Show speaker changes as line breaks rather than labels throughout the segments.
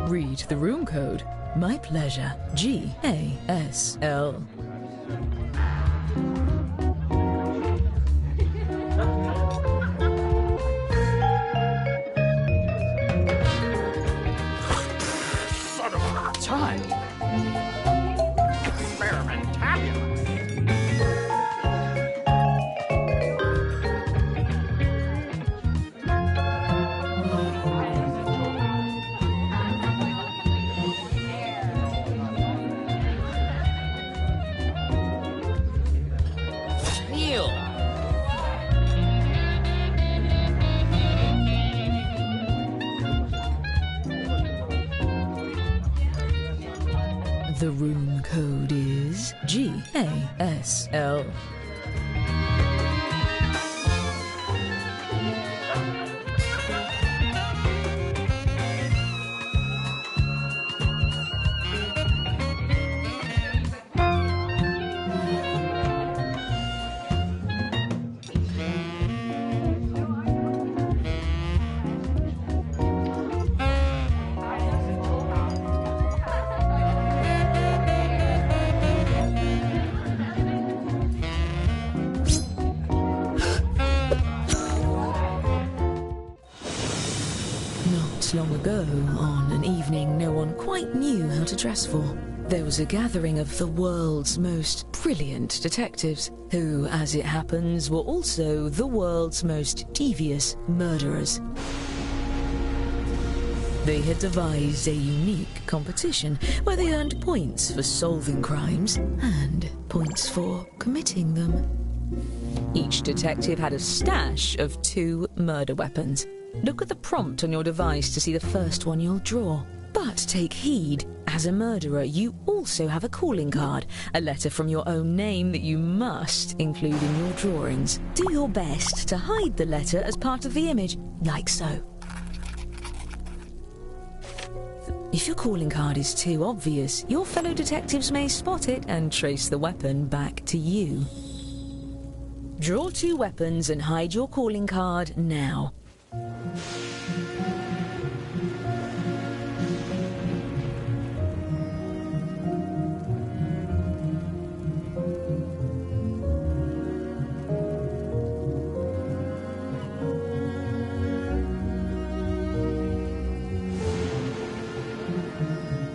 Read the room code. My pleasure. GASL.
Son of a time! Experimentabulous!
The room code is GASL. Long ago, on an evening no one quite knew how to dress for, there was a gathering of the world's most brilliant detectives, who, as it happens, were also the world's most devious murderers. They had devised a unique competition where they earned points for solving crimes and points for committing them. Each detective had a stash of 2 murder weapons. Look at the prompt on your device to see the first one you'll draw. But take heed, as a murderer you also have a calling card, a letter from your own name that you must include in your drawings. Do your best to hide the letter as part of the image, like so. If your calling card is too obvious, your fellow detectives may spot it and trace the weapon back to you. Draw 2 weapons and hide your calling card now.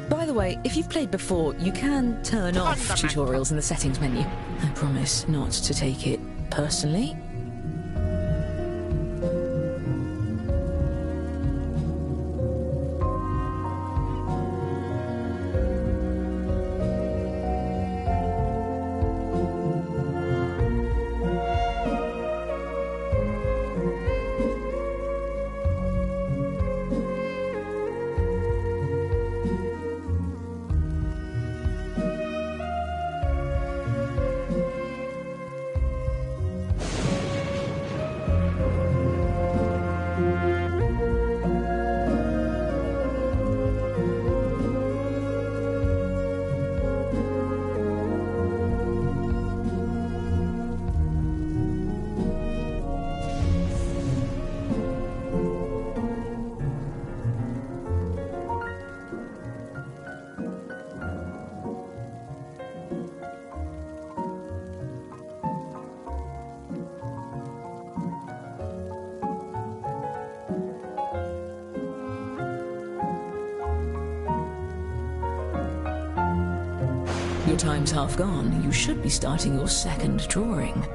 By the way, if you've played before, you can turn off tutorials in the settings menu. I promise not to take it personally. Your time's half gone. You should be starting your second drawing.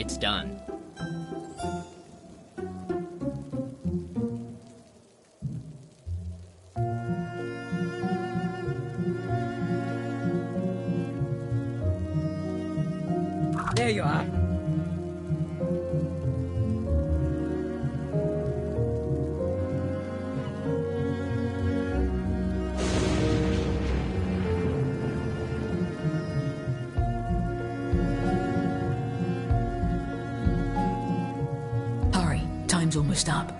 it's done.
There you are.
Hurry, time's almost up.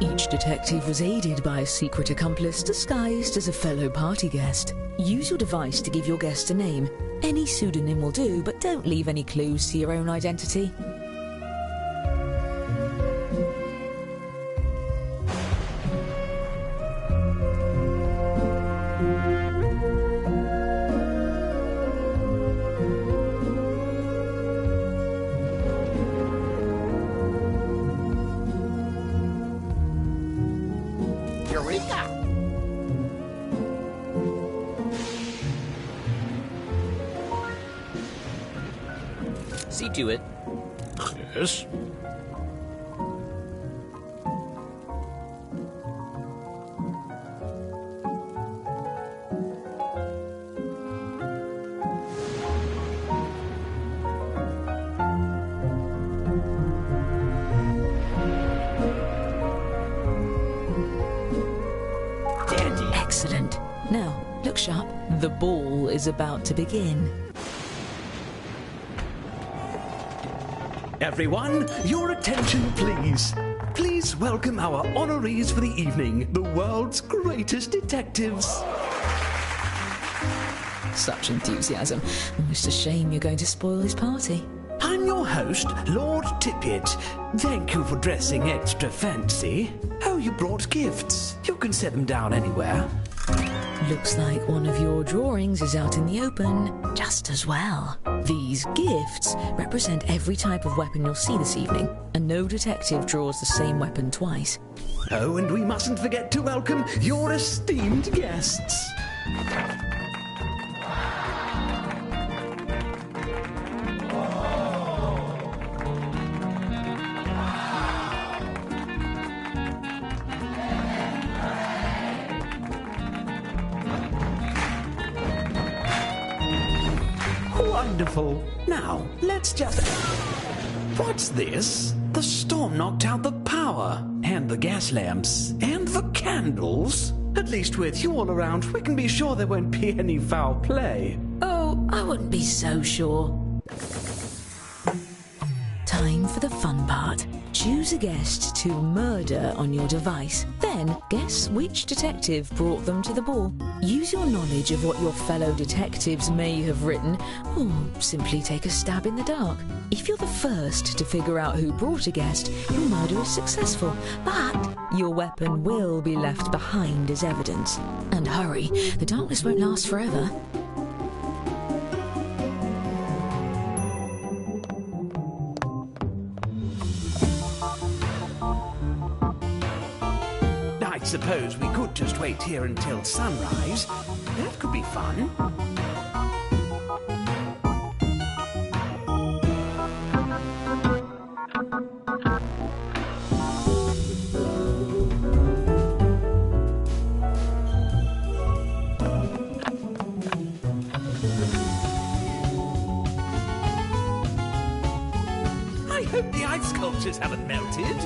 Each detective was aided by a secret accomplice disguised as a fellow party guest. Use your device to give your guest a name. Any pseudonym will do, but don't leave any clues to your own identity.
Eureka!
See to it.
Yes?
Excellent. Now, look sharp. The ball is about to begin.
Everyone, your attention please. Please welcome our honorees for the evening, the world's greatest detectives.
Such enthusiasm. Almost a shame you're going to spoil his party.
I'm your host, Lord Tippett. Thank you for dressing extra fancy. Oh, you brought gifts. You can set them down anywhere.
Looks like one of your drawings is out in the open just as well. These gifts represent every type of weapon you'll see this evening, and no detective draws the same weapon twice.
Oh, and we mustn't forget to welcome your esteemed guests. Wonderful. Now, let's just... What's this? The storm knocked out the power, and the gas lamps, and the candles. At least with you all around, we can be sure there won't be any foul play.
Oh, I wouldn't be so sure. Time for the fun part. Choose a guest to murder on your device. Then guess which detective brought them to the ball. Use your knowledge of what your fellow detectives may have written, or simply take a stab in the dark. If you're the first to figure out who brought a guest, your murder is successful, but your weapon will be left behind as evidence. And hurry, the darkness won't last forever.
I suppose we could just wait here until sunrise. That could be fun. I hope the ice sculptures haven't melted.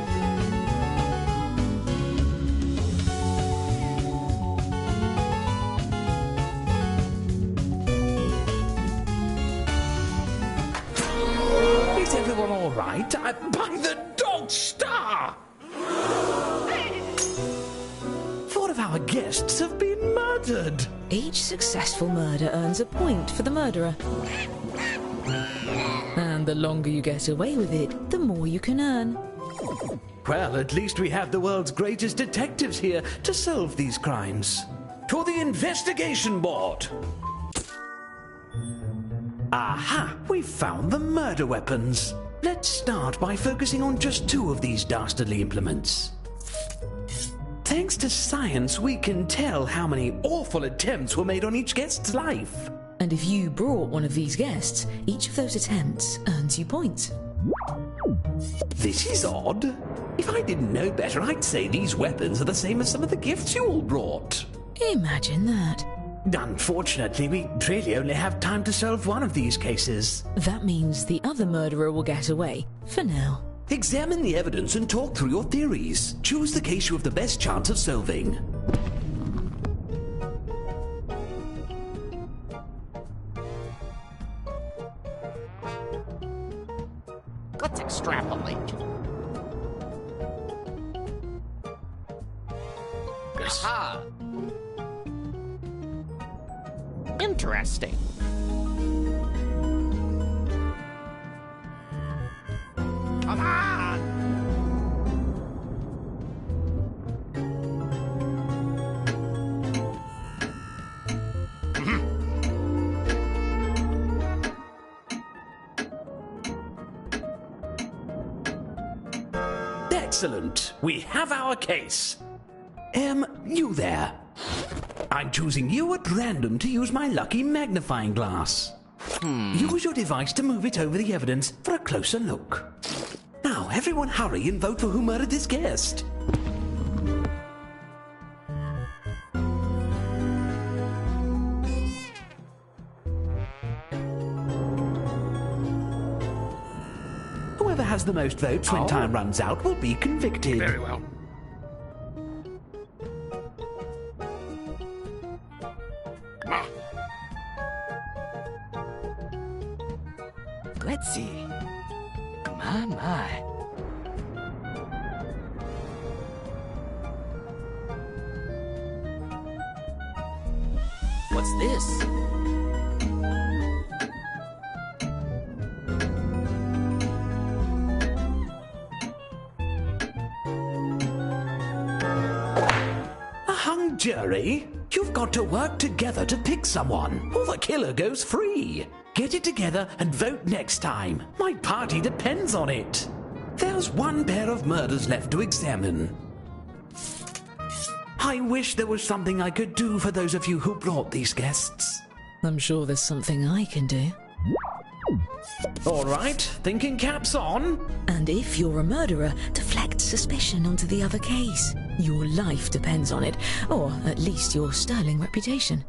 Is everyone all right? By the dog star! 4 of our guests have been murdered.
Each successful murder earns a point for the murderer. And the longer you get away with it, the more you can earn.
Well, at least we have the world's greatest detectives here to solve these crimes. To the investigation board! Aha! We found the murder weapons. let's start by focusing on just two of these dastardly implements. Thanks to science, we can tell how many awful attempts were made on each guest's life.
And if you brought one of these guests, each of those attempts earns you points.
This is odd. If I didn't know better, I'd say these weapons are the same as some of the gifts you all brought.
Imagine that.
Unfortunately, we really only have time to solve one of these cases.
That means the other murderer will get away, for now.
Examine the evidence and talk through your theories. Choose the case you have the best chance of solving.
Let's extrapolate. Aha! Interesting. Come on!
Excellent. We have our case. You there. I'm choosing you at random to use my lucky magnifying glass. Use your device to move it over the evidence for a closer look. Now, everyone hurry and vote for who murdered this guest. Whoever has the most votes when time runs out will be convicted.
Very well.
Let's see. My. What's this?
A hung jury? You've got to work together to pick someone, or the killer goes free. Get it together and vote next time. My party depends on it. There's one pair of murders left to examine. I wish there was something I could do for those of you who brought these guests.
I'm sure there's something I can do.
All right, thinking caps on.
And if you're a murderer, deflect suspicion onto the other case. Your life depends on it, or at least your sterling reputation.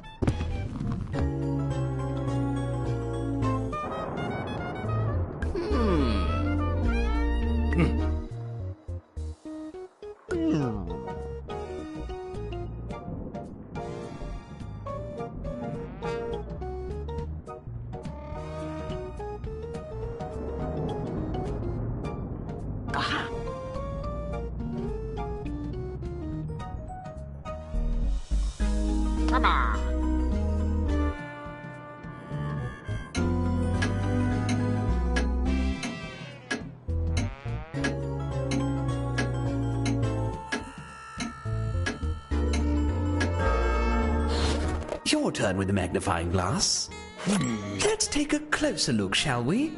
Come on.
Your turn with the magnifying glass. Let's take a closer look, shall we?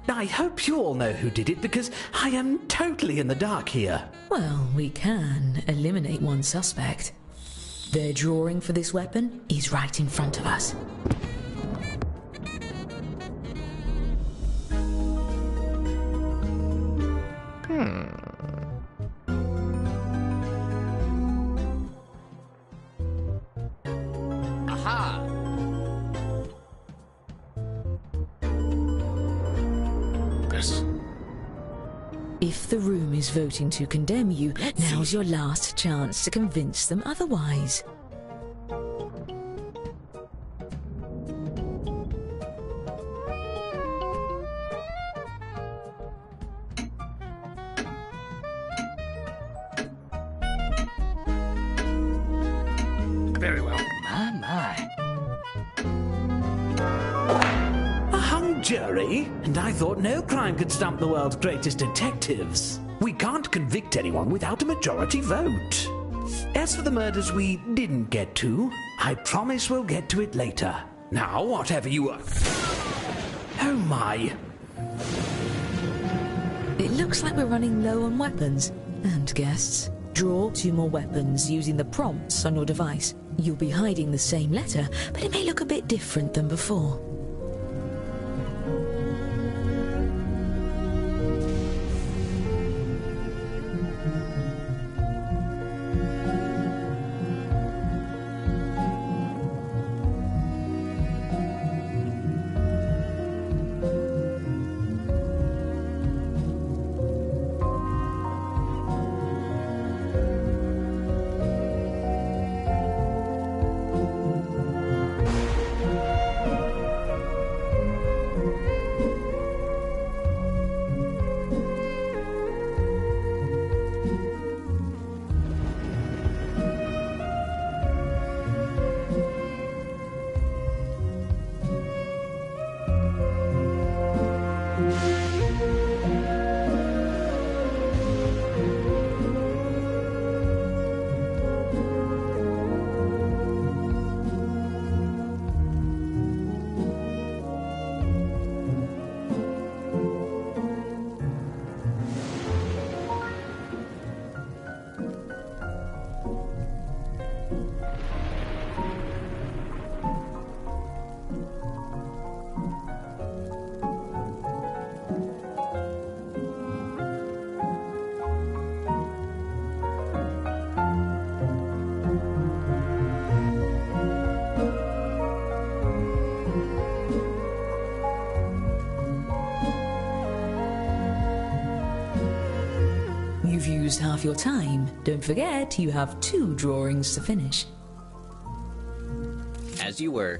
I hope you all know who did it, because I am totally in the dark here.
Well, we can eliminate one suspect. Their drawing for this weapon is right in front of us.
Aha!
This.
If the room is voting to condemn you, now's your last chance to convince them otherwise.
Very well.
My.
A hung jury? And I thought no crime could stump the world's greatest detectives. We can't convict anyone without a majority vote. As for the murders we didn't get to, I promise we'll get to it later. Now, whatever you are... Oh my...
It looks like we're running low on weapons. And guests, draw 2 more weapons using the prompts on your device. You'll be hiding the same letter, but it may look a bit different than before. You've used half your time. Don't forget, you have 2 drawings to finish.
As you were.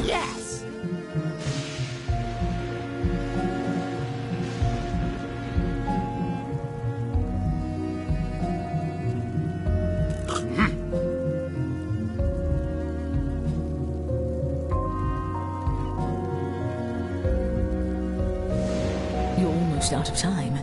Yes!
You're almost out of time.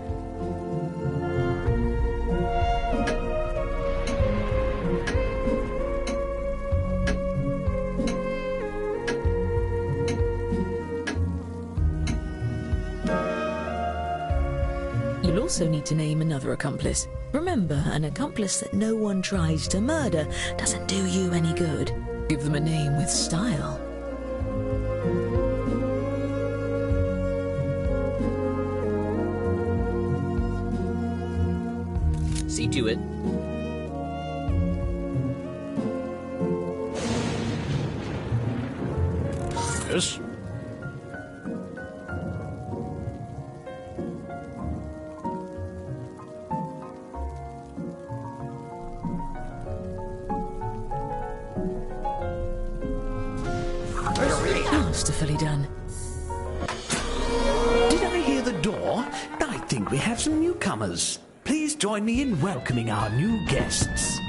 You'll also need to name another accomplice. Remember, an accomplice that no one tries to murder doesn't do you any good. Give them a name with style.
See to it.
Yes?
Masterfully done.
Did I hear the door? I think we have some newcomers. Please join me in welcoming our new guests.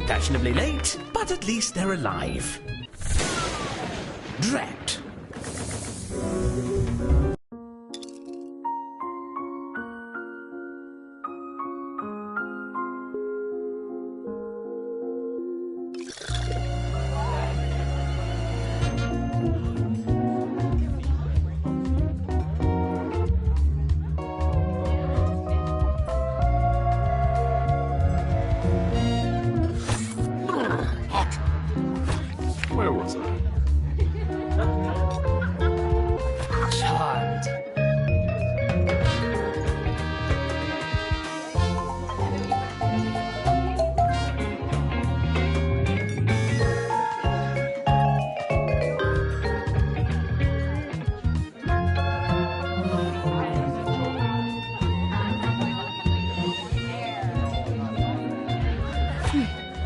Fashionably late, but at least they're alive. Drat.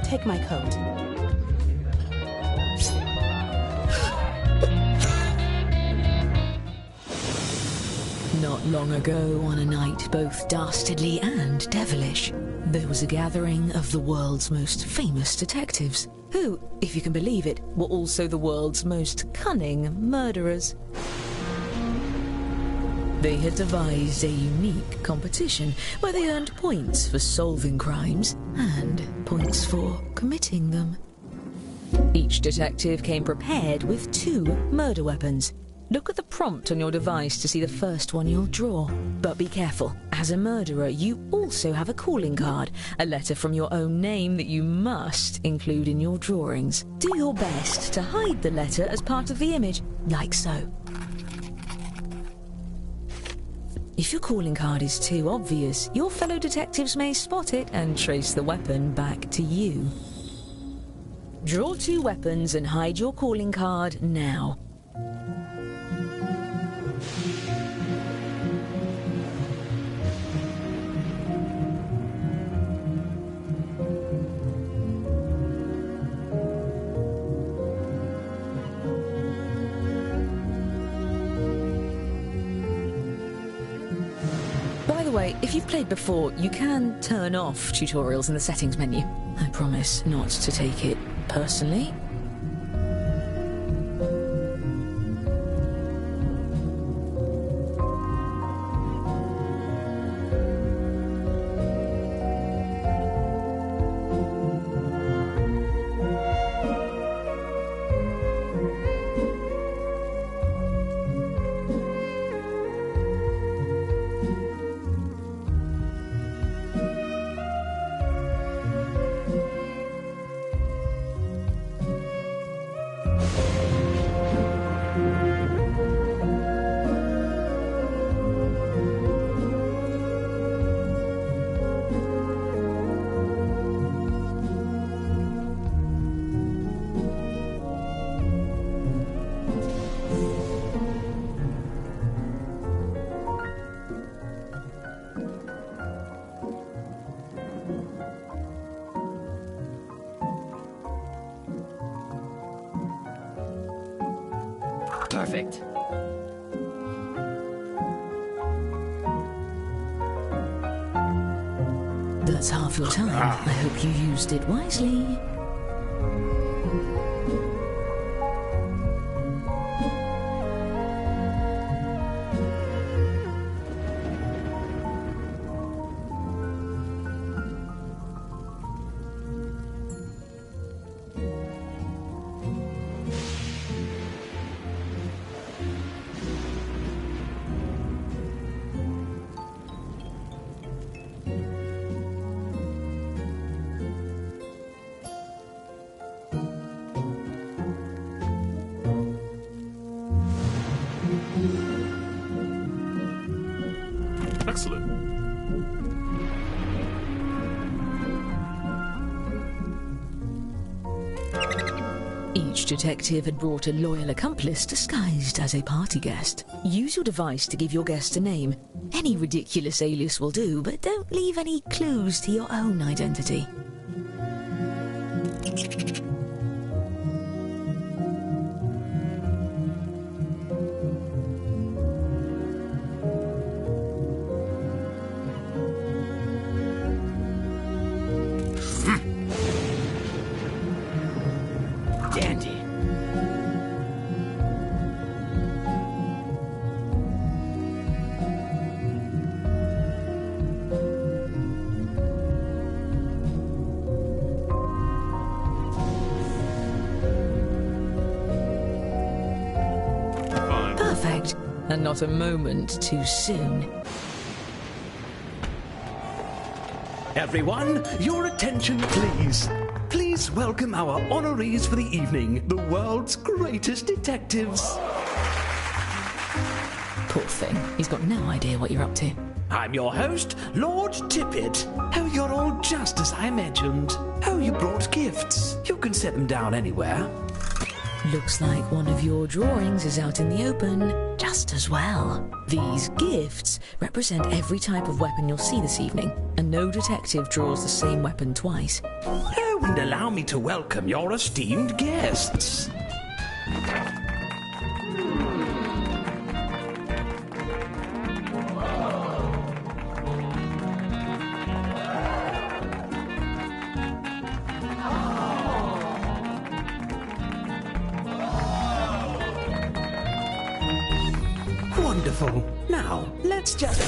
take my coat.
Not long ago, on a night both dastardly and devilish, there was a gathering of the world's most famous detectives, who, if you can believe it, were also the world's most cunning murderers. They had devised a unique competition where they earned points for solving crimes and points for committing them. Each detective came prepared with 2 murder weapons. Look at the prompt on your device to see the first one you'll draw. But be careful. As a murderer, you also have a calling card, a letter from your own name that you must include in your drawings. Do your best to hide the letter as part of the image, like so. If your calling card is too obvious, your fellow detectives may spot it and trace the weapon back to you. Draw 2 weapons and hide your calling card now. By the way, if you've played before, you can turn off tutorials in the settings menu. I promise not to take it personally.
Perfect.
That's half your time. I hope you used it wisely.
Excellent.
Each detective had brought a loyal accomplice disguised as a party guest. Use your device to give your guest a name. Any ridiculous alias will do, but don't leave any clues to your own identity.
Dandy.
Fine.
Perfect. And not a moment too soon.
Everyone, your attention, please. Please welcome our honorees for the evening, the world's greatest detectives.
Poor thing. He's got no idea what you're up to.
I'm your host, Lord Tippett. Oh, you're all just as I imagined. Oh, you brought gifts. You can set them down anywhere.
Looks like one of your drawings is out in the open just as well. These gifts represent every type of weapon you'll see this evening, and no detective draws the same weapon twice.
Oh, and allow me to welcome your esteemed guests. Wonderful. Now, let's just...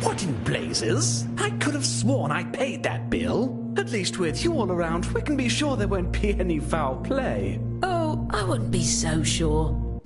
What in blazes? I could have sworn I paid that bill. At least with you all around, we can be sure there won't be any foul play.
Oh, I wouldn't be so sure.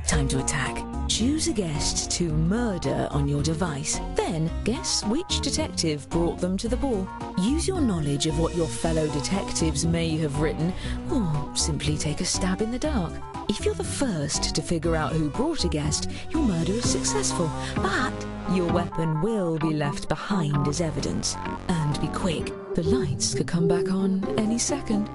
Time to attack. Choose a guest to murder on your device. Then guess which detective brought them to the ball. Use your knowledge of what your fellow detectives may have written, or simply take a stab in the dark. If you're the first to figure out who brought a guest, your murder is successful, but your weapon will be left behind as evidence. And be quick, the lights could come back on any second.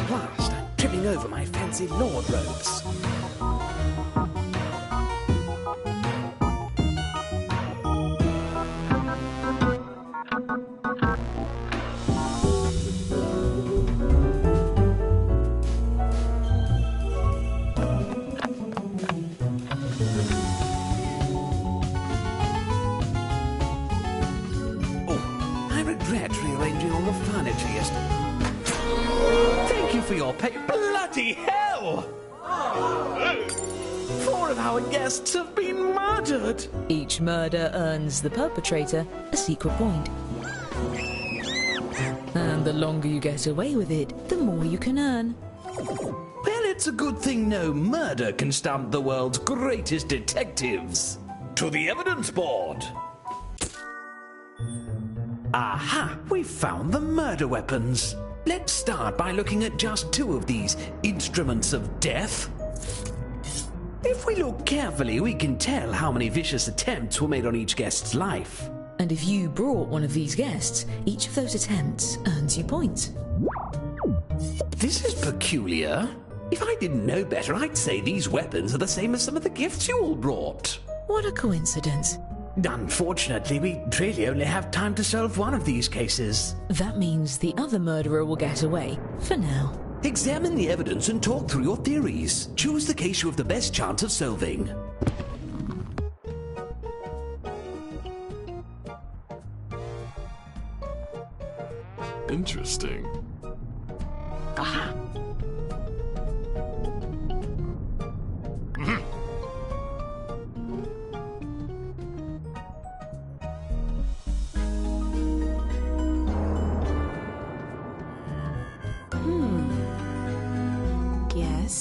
Last, I'm tripping over my fancy lord robes. Rearranging all the furniture yesterday. Thank you for your pay. Bloody hell! 4 of our guests have been murdered.
Each murder earns the perpetrator a secret point. And the longer you get away with it, the more you can earn.
Well, it's a good thing no murder can stump the world's greatest detectives. To the evidence board. Aha! We've found the murder weapons. Let's start by looking at just 2 of these instruments of death. If we look carefully, we can tell how many vicious attempts were made on each guest's life.
And if you brought one of these guests, each of those attempts earns you points.
This is peculiar. If I didn't know better, I'd say these weapons are the same as some of the gifts you all brought.
What a coincidence.
Unfortunately, we really only have time to solve one of these cases.
That means the other murderer will get away, for now.
Examine the evidence and talk through your theories. Choose the case you have the best chance of solving.
Interesting.
Aha!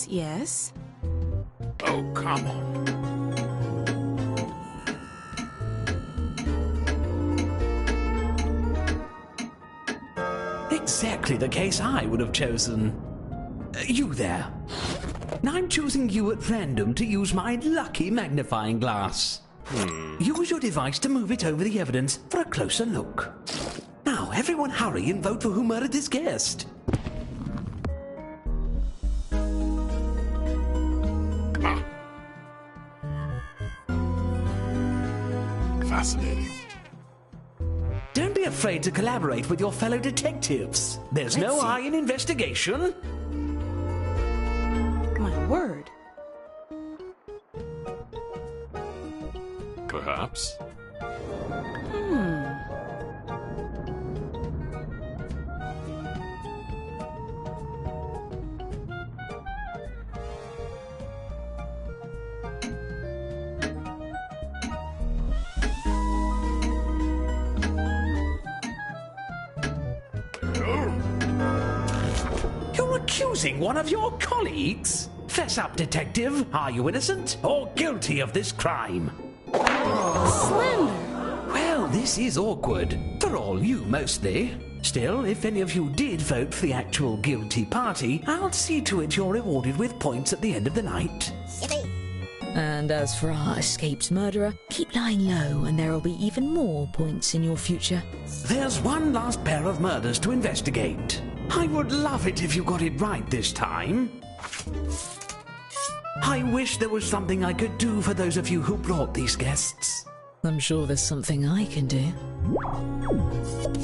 Yes.
Oh, come on.
Exactly the case I would have chosen. You there. Now I'm choosing you at random to use my lucky magnifying glass. Use your device to move it over the evidence for a closer look. Now, everyone hurry and vote for who murdered this guest.
Fascinating.
Don't be afraid to collaborate with your fellow detectives. There's no I in investigation.
My word.
Perhaps.
You're accusing one of your colleagues? Fess up, detective. Are you innocent or guilty of this crime?
Slender.
Well, this is awkward. For all you, mostly. Still, if any of you did vote for the actual guilty party, I'll see to it you're rewarded with points at the end of the night.
And as for our escaped murderer, keep lying low and there will be even more points in your future.
There's one last pair of murders to investigate. I would love it if you got it right this time. I wish there was something I could do for those of you who brought these guests.
I'm sure there's something I can do.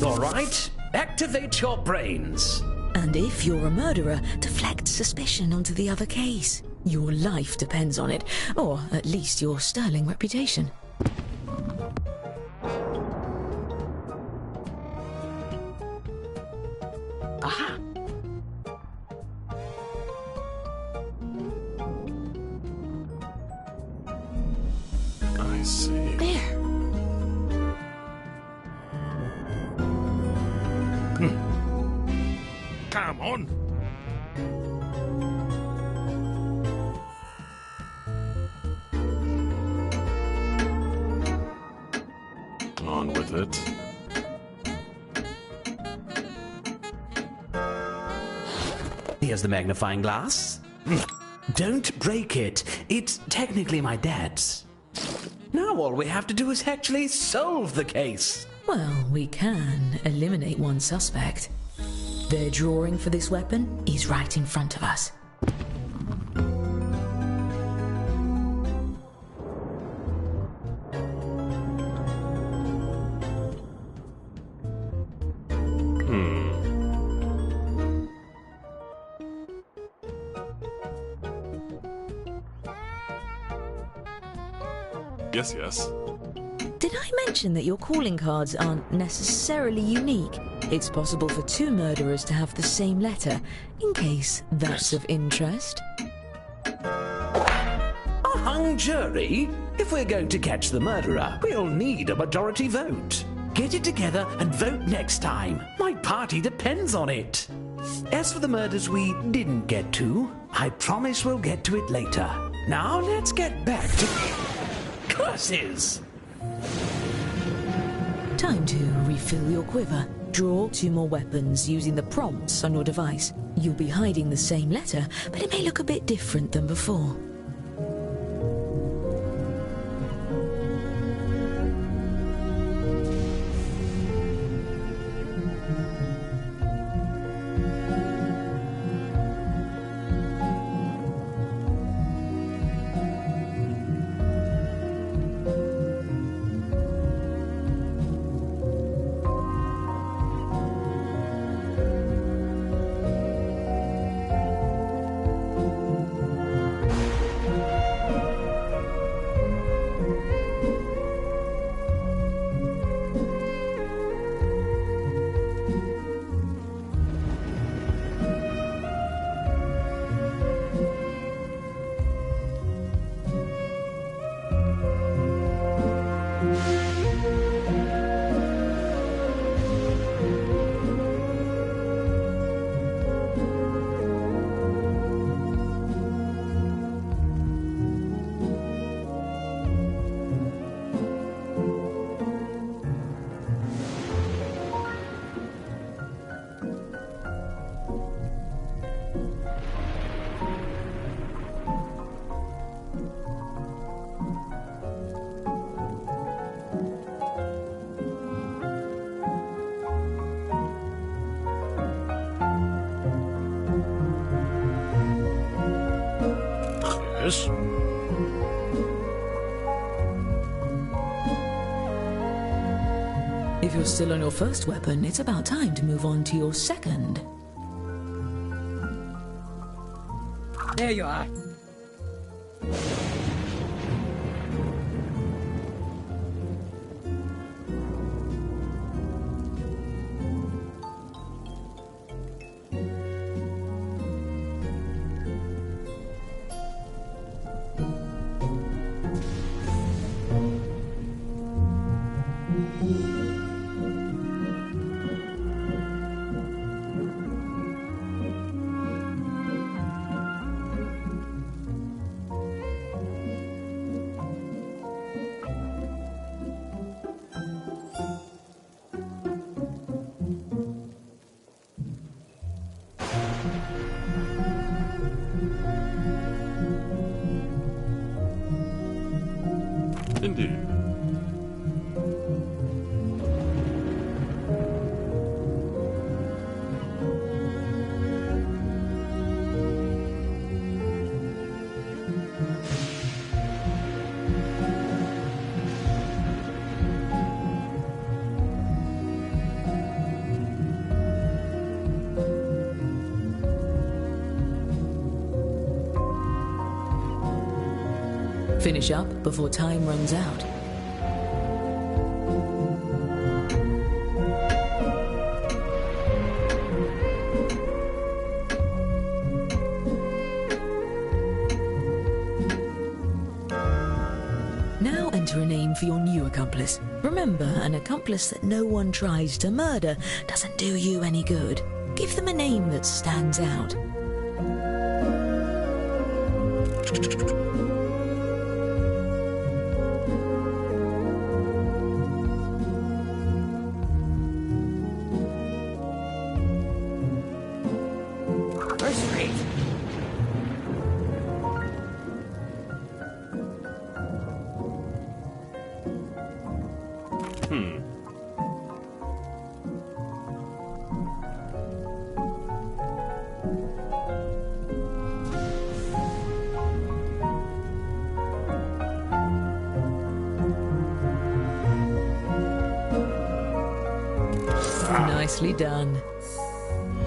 All right, activate your brains.
And if you're a murderer, deflect suspicion onto the other case. Your life depends on it, or at least your sterling reputation.
Aha!
I see.
There!
Come on. On with it.
Here's the magnifying glass. Don't break it. It's technically my dad's. Now all we have to do is actually solve the case.
Well, we can eliminate one suspect. Their drawing for this weapon is right in front of us.
Yes.
Did I mention that your calling cards aren't necessarily unique? It's possible for two murderers to have the same letter, in case that's of interest.
A hung jury? If we're going to catch the murderer, we'll need a majority vote. Get it together and vote next time. My party depends on it. As for the murders we didn't get to, I promise we'll get to it later. Now let's get back to curses.
Time to refill your quiver. Draw 2 more weapons using the prompts on your device. You'll be hiding the same letter, but it may look a bit different than before.
Yes.
If you're still on your first weapon, it's about time to move on to your second.
There you are.
Indeed.
Finish up before time runs out. Now enter a name for your new accomplice. Remember, an accomplice that no one tries to murder doesn't do you any good. Give them a name that stands out.
First rate.
Nicely done.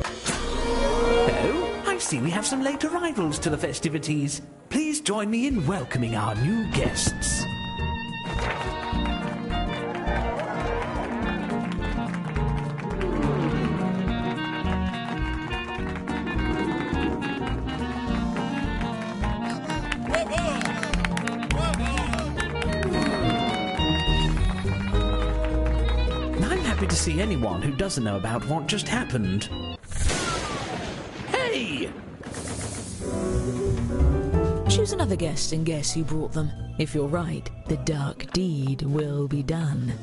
Oh, I see we have some late arrivals to the festivities. Please join me in welcoming our new guests. I'm happy to see anyone who doesn't know about what just happened. Hey!
Choose another guest and guess who brought them. If you're right, the dark deed will be done.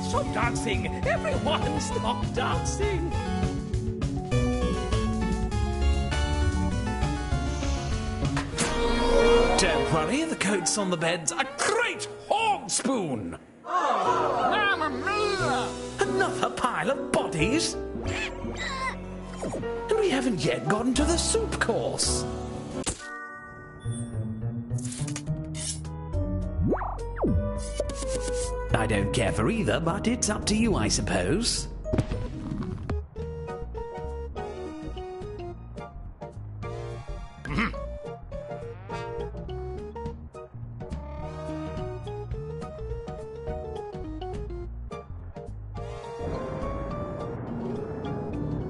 Stop dancing! Everyone stop dancing!
Don't worry, the coats on the bed's a great horn spoon!
Mamma mia!
Another pile of bodies? And we haven't yet gotten to the soup course. I don't care for either, but it's up to you, I suppose.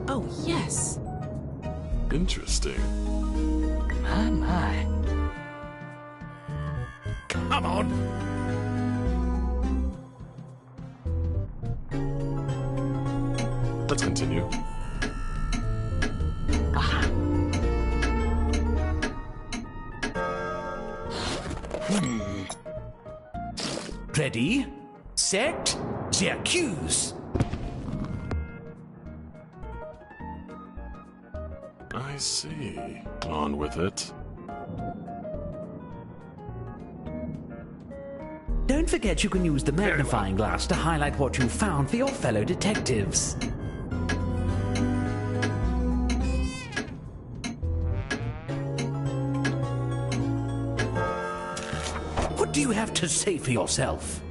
Oh, yes.
Interesting.
My, my.
Come on! Let's continue.
Ready, set, j'accuse.
I see. On with it.
Don't forget you can use the magnifying glass to highlight what you found for your fellow detectives. What do you have to say for yourself?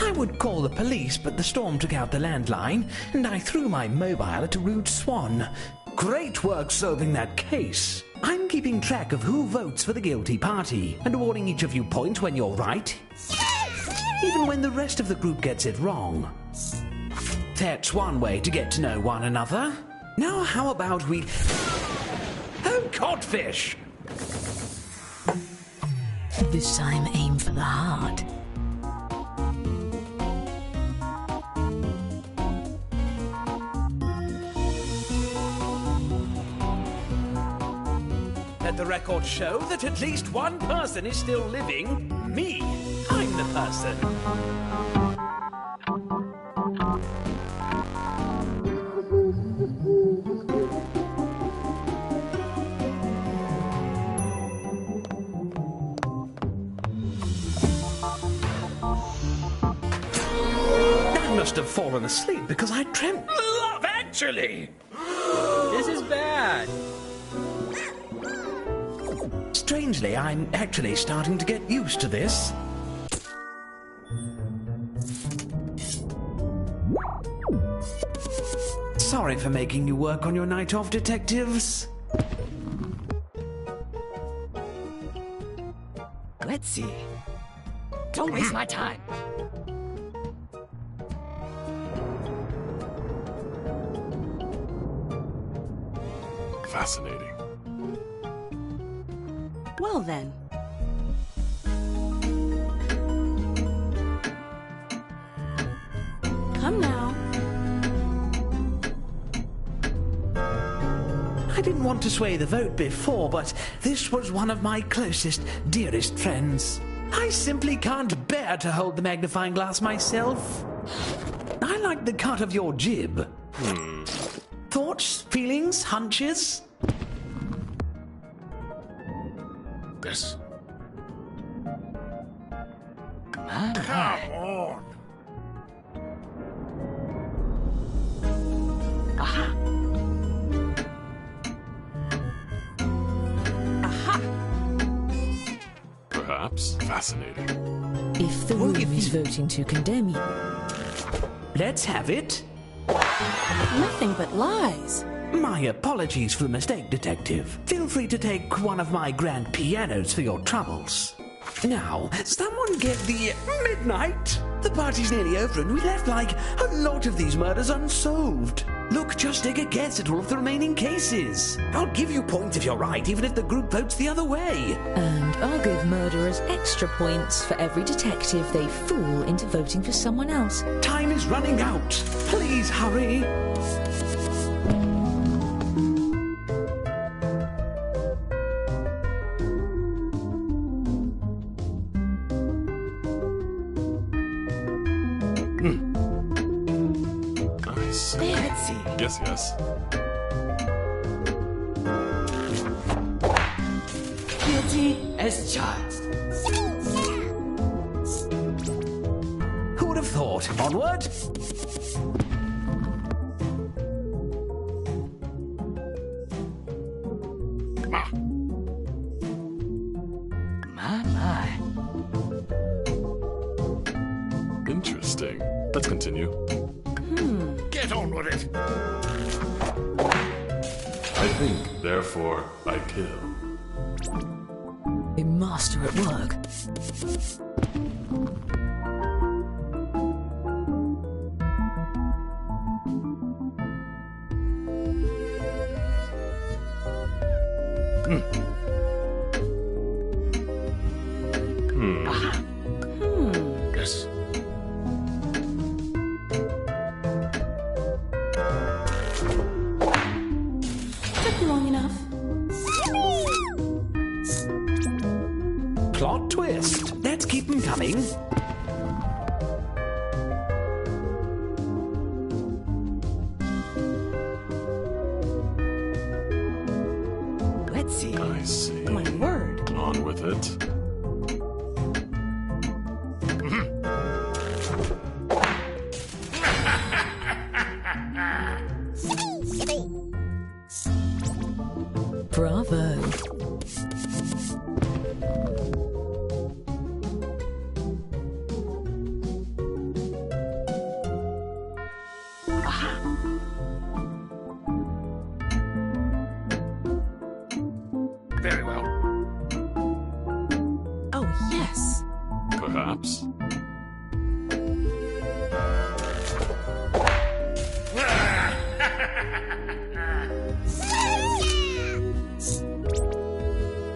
I would call the police, but the storm took out the landline, and I threw my mobile at a rude swan. Great work solving that case. I'm keeping track of who votes for the guilty party, and awarding each of you points when you're right. Even when the rest of the group gets it wrong. That's one way to get to know one another. Now how about we... Oh, codfish!
This time aim for the heart.
Let the record show that at least one person is still living. Me. I'm the a person. I must have fallen asleep because I dreamt love, actually.
This is bad.
Strangely, I'm actually starting to get used to this. Sorry for making you work on your night off, detectives.
Let's see. Don't waste my time.
Fascinating.
Well then. Come now.
I didn't want to sway the vote before, but this was one of my closest, dearest friends. I simply can't bear to hold the magnifying glass myself. I like the cut of your jib. Thoughts, feelings, hunches?
Yes.
Come on.
Aha.
Perhaps fascinating.
If the room is voting to condemn you,
Let's have it.
Nothing but lies.
My apologies for the mistake, Detective. Feel free to take one of my grand pianos for your troubles. Now, someone get the midnight. The party's nearly over and we left like a lot of these murders unsolved. Look, just take a guess at all of the remaining cases. I'll give you points if you're right, even if the group votes the other way.
and I'll give murderers extra points for every detective they fool into voting for someone else.
Time is running out. Please hurry.
Nice.
Let's see.
Yes, yes.
Guilty as charged.
Who would have thought? Onward.
My.
Interesting. Let's continue.
Get on with it.
I think, therefore, I kill.
A master at work.
Yes.
Took long enough.
Plot twist. Let's keep them coming.
Let's see.
I see.
My word.
On with it.
Bravo.
Very well.
Oh, yes.
Perhaps.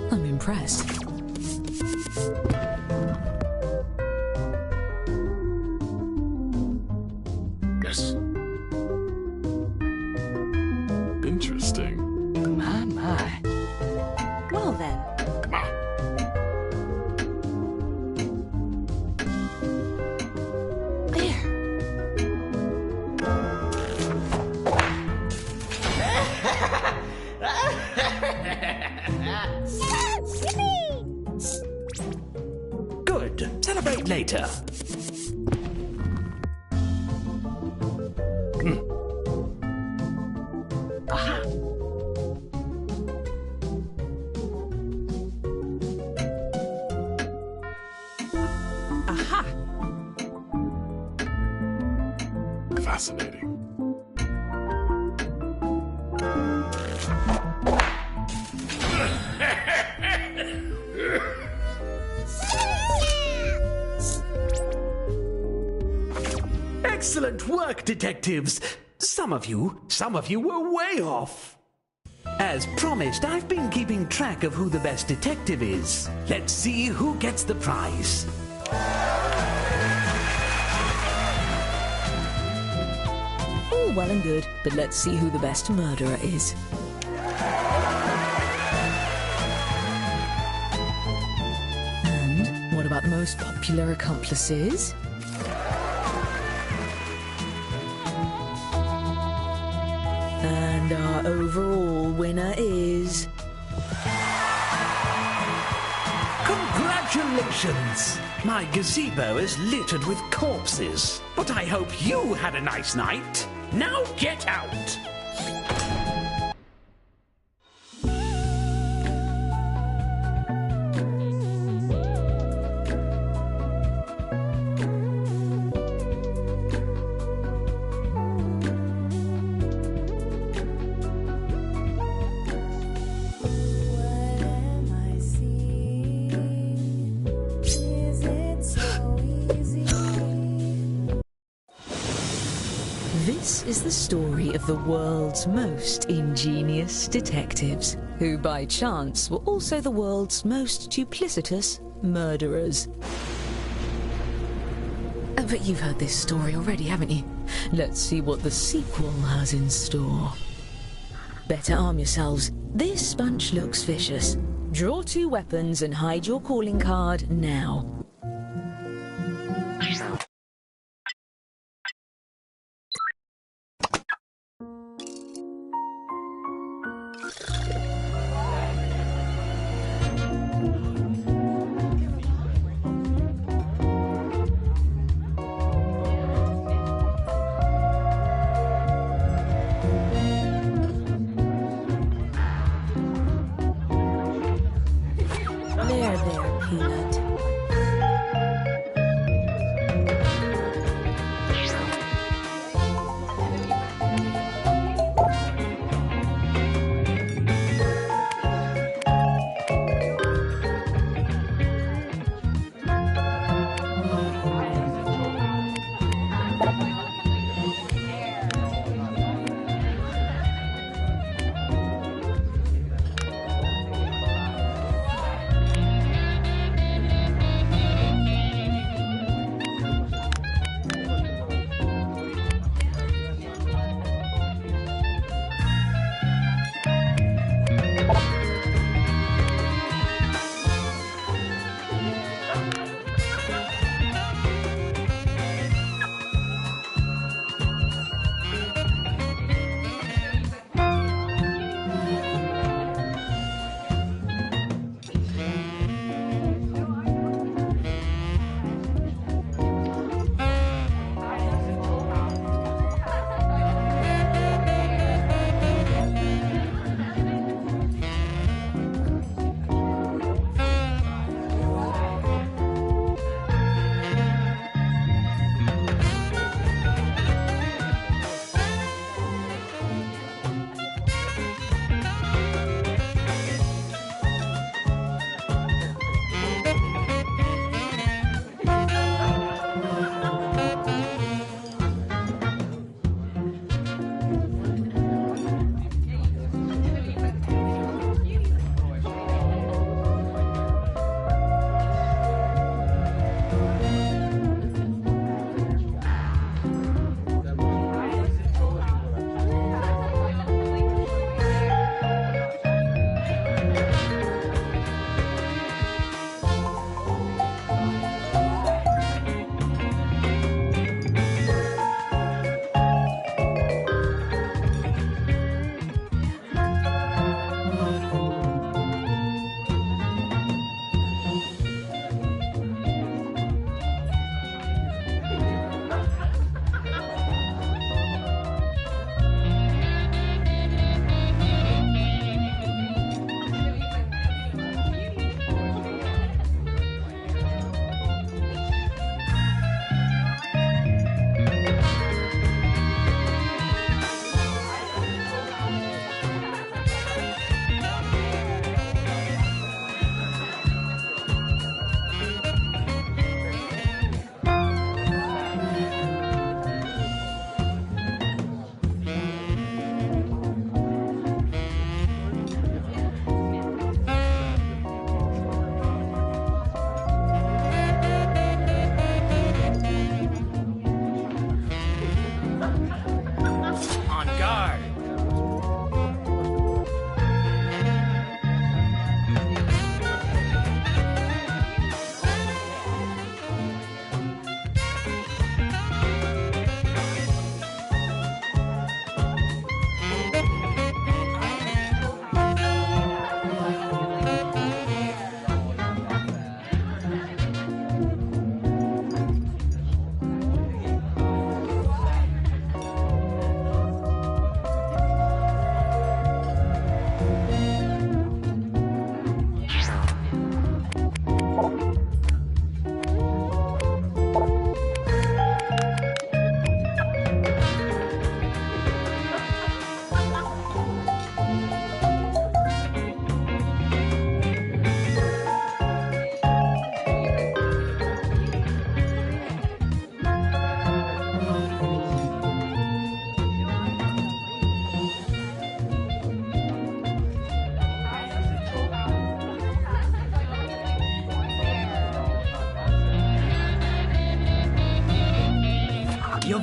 I'm impressed.
Yes.
Interesting.
My.
Well then.
Celebrate later. Aha! Aha!
Fascinating.
Excellent work, detectives! Some of you were way off. As promised, I've been keeping track of who the best detective is. Let's see who gets the prize.
All well and good, but let's see who the best murderer is. And what about the most popular accomplices? And our overall winner is...
Congratulations! My gazebo is littered with corpses, but I hope you had a nice night. Now get out!
This is the story of the world's most ingenious detectives, who by chance were also the world's most duplicitous murderers. But you've heard this story already, haven't you? Let's see what the sequel has in store. Better arm yourselves. This bunch looks vicious. Draw 2 weapons and hide your calling card now.
There, Peanut.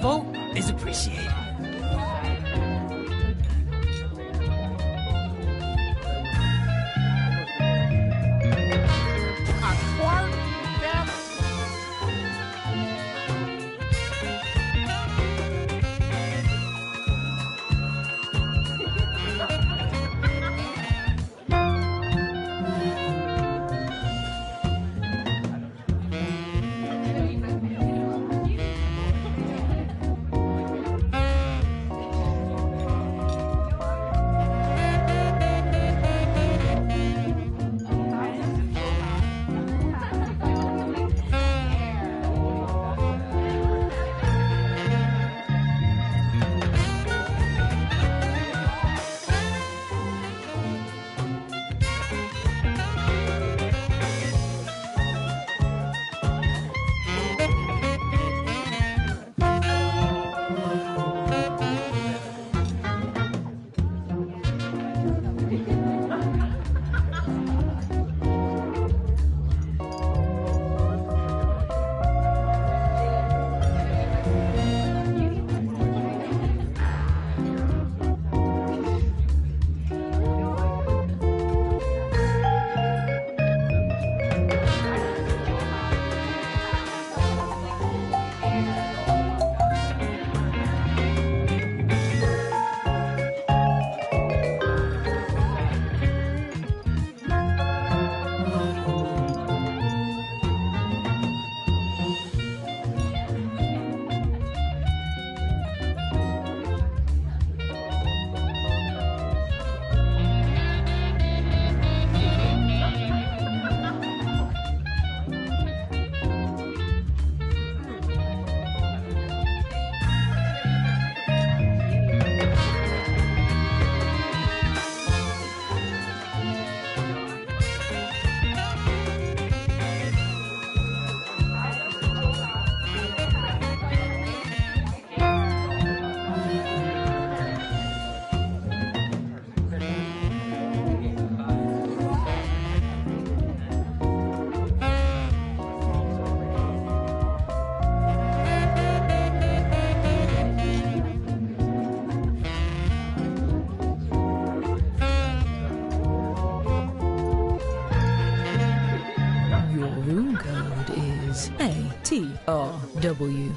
vote is appreciated.
ATRW.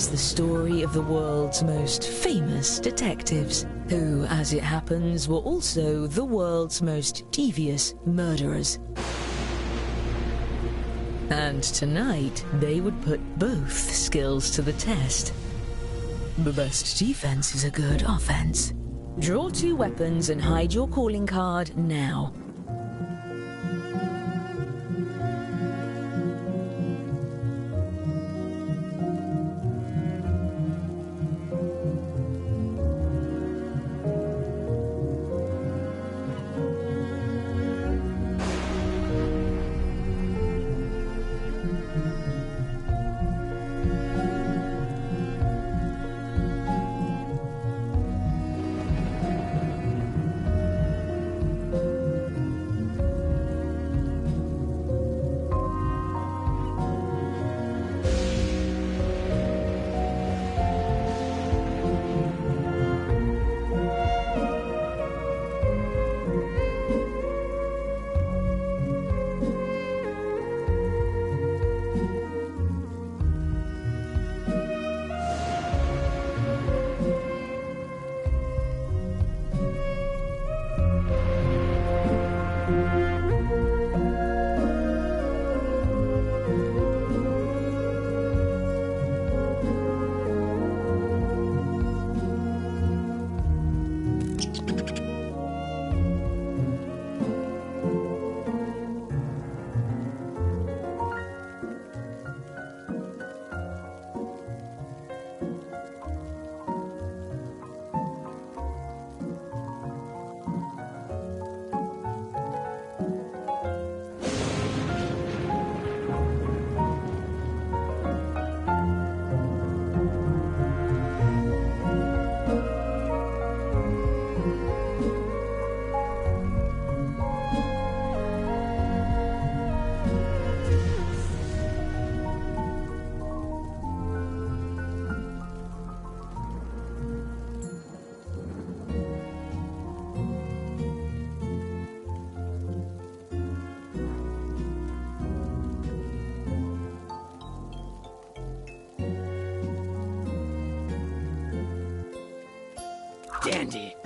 is the story of the world's most famous detectives, who, as it happens, were also the world's most devious murderers. And tonight, they would put both skills to the test. The best defense is a good offense. Draw 2 weapons and hide your calling card now.
Dandy.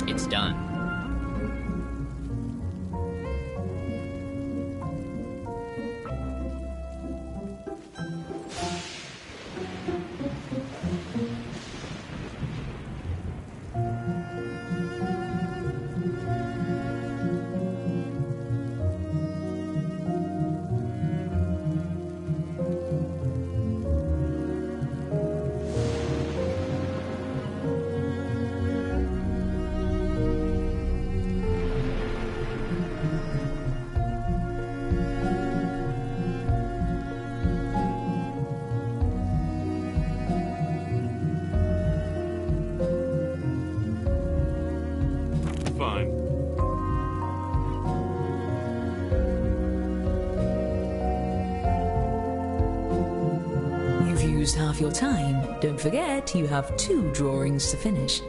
It's done.
Fine.
You've used half your time. Don't forget, you have 2 drawings to finish.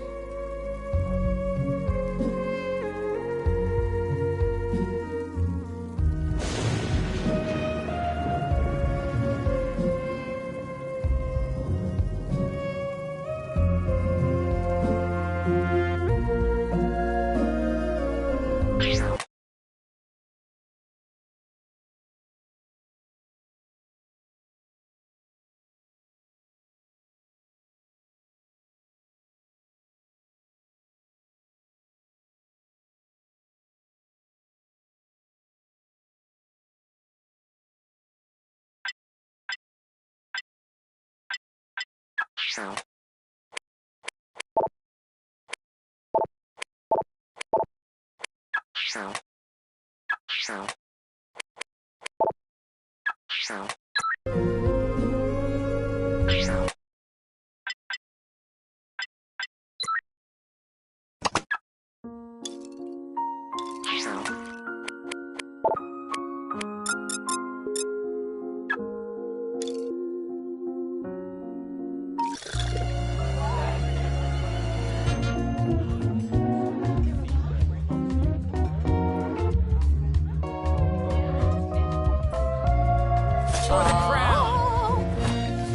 for the crown.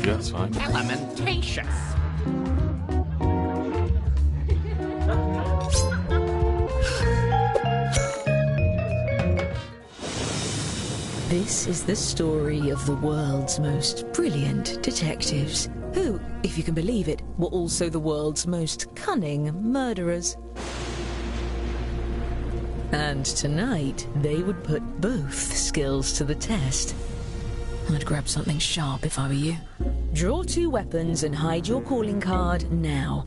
Yeah, it's fine.
Elementatious.
This is the story of the world's most brilliant detectives, who, if you can believe it, were also the world's most cunning murderers. And tonight, they would put both skills to the test. I'd grab something sharp if I were you. Draw 2 weapons and hide your calling card now.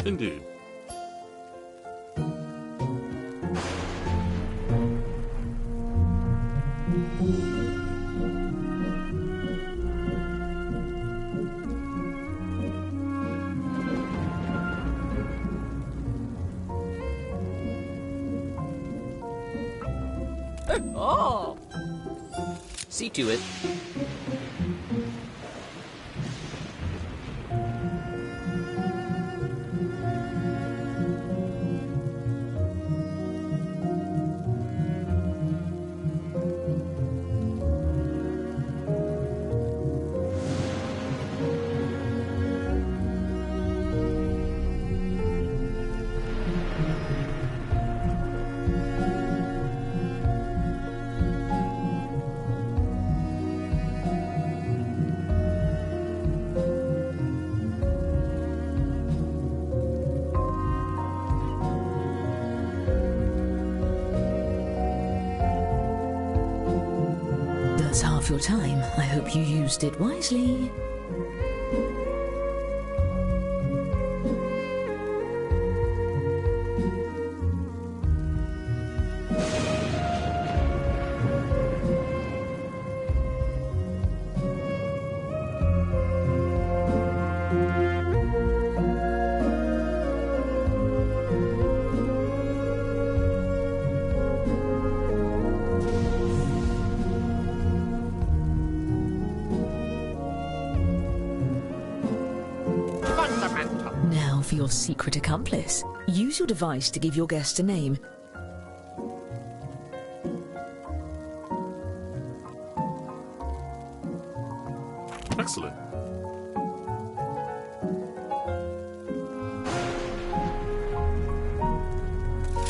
Indeed.
Oh!
See to it.
That's half your time. I hope you used it wisely.
Fundamental.
Now for your secret accomplice. Use your device to give your guest a name.
Excellent.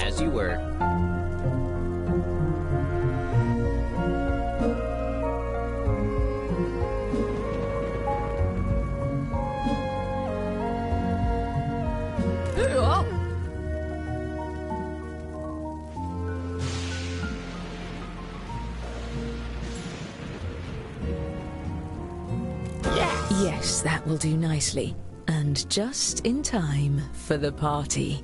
As you were.
Yes, that will do nicely. And just in time for the party.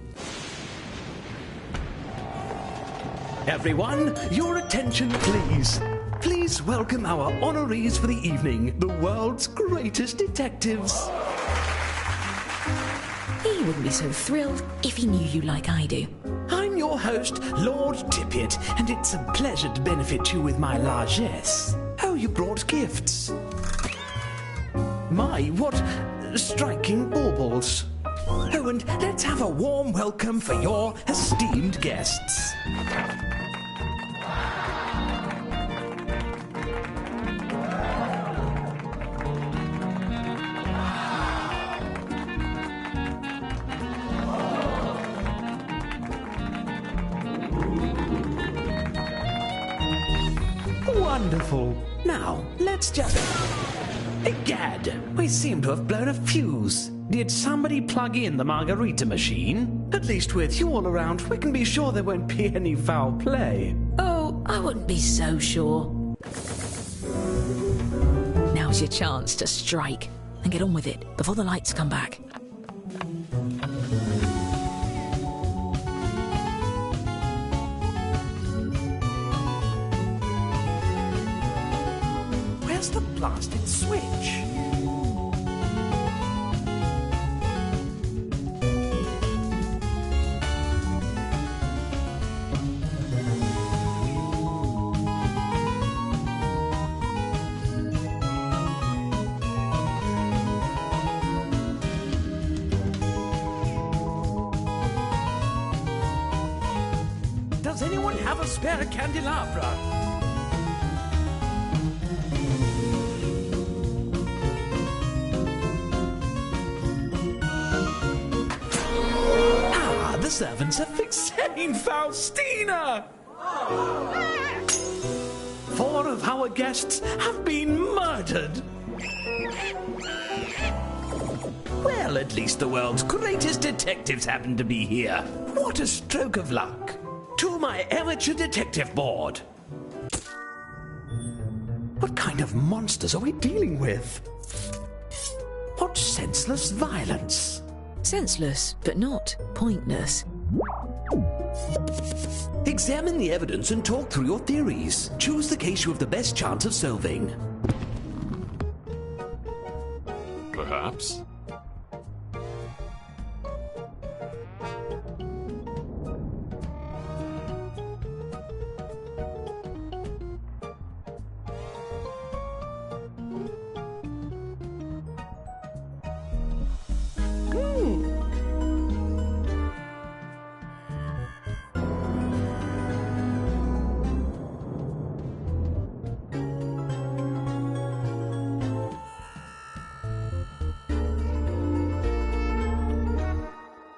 Everyone, your attention please. Please welcome our honorees for the evening, the world's greatest detectives.
He wouldn't be so thrilled if he knew you like I do.
I'm your host, Lord Tippett, and it's a pleasure to benefit you with my largesse. Oh, you brought gifts. My, what striking baubles. Oh, and let's have a warm welcome for your esteemed guests. Wonderful. Now, let's just... Egad, we seem to have blown a fuse. Did somebody plug in the margarita machine? At least with you all around, we can be sure there won't be any foul play.
Oh, I wouldn't be so sure. Now's your chance to strike. And get on with it before the lights come back.
Where's the blasted switch? Does anyone have a spare candelabra? Ah, the servants are fixing Faustina! 4 of our guests have been murdered. Well, at least the world's greatest detectives happen to be here. What a stroke of luck. To my amateur detective board. What kind of monsters are we dealing with? What senseless violence?
Senseless, but not pointless.
Examine the evidence and talk through your theories. Choose the case you have the best chance of solving.
Perhaps.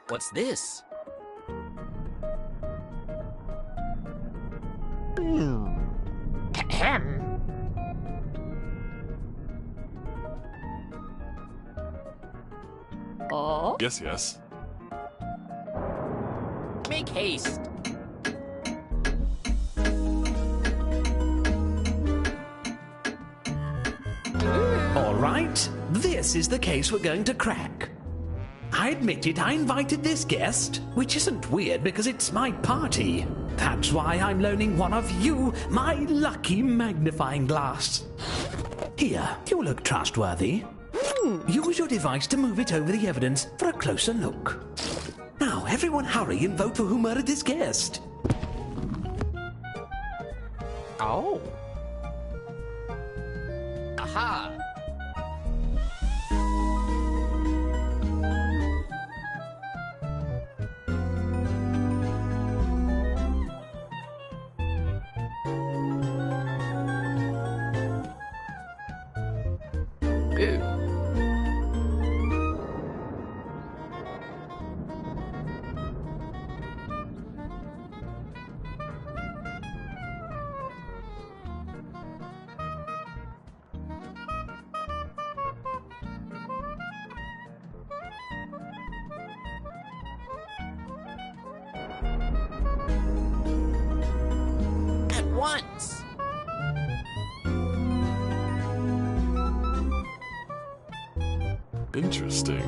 What's this?
Ahem. Oh,
Yes, yes.
Make haste.
All right, this is the case we're going to crack. I admit it, I invited this guest, which isn't weird because it's my party. That's why I'm loaning one of you my lucky magnifying glass. Here, you look trustworthy. Use your device to move it over the evidence for a closer look. Now, everyone hurry and vote for who murdered this guest.
Oh. Aha. Ooh. At once.
Interesting.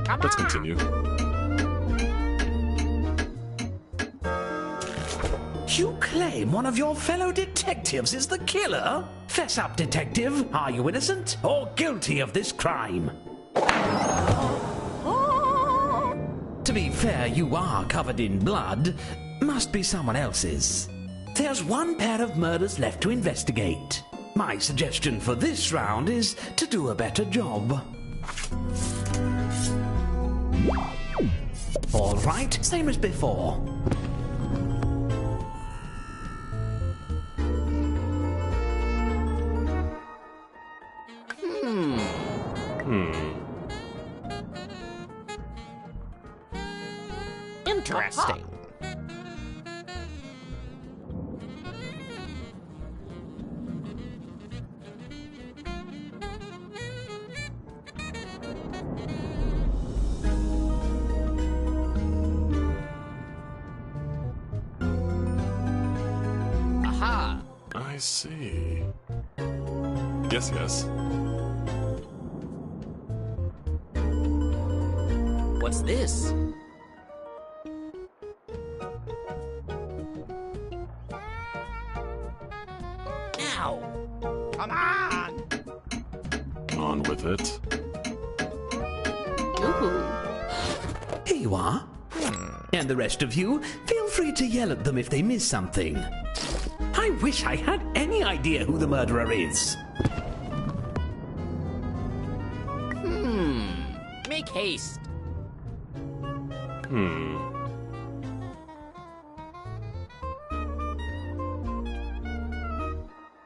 Come
Let's
on.
continue.
You claim one of your fellow detectives is the killer? Fess up, detective. Are you innocent or guilty of this crime? To be fair, you are covered in blood. Must be someone else's. There's one pair of murders left to investigate. My suggestion for this round is to do a better job. All right, same as before.
Interesting. Aha.
I see. Yes, yes.
What's this? Ow. Come on.
On with it.
Ooh.
Here you are. And the rest of you, feel free to yell at them if they miss something. I wish I had any idea who the murderer is.
Make haste.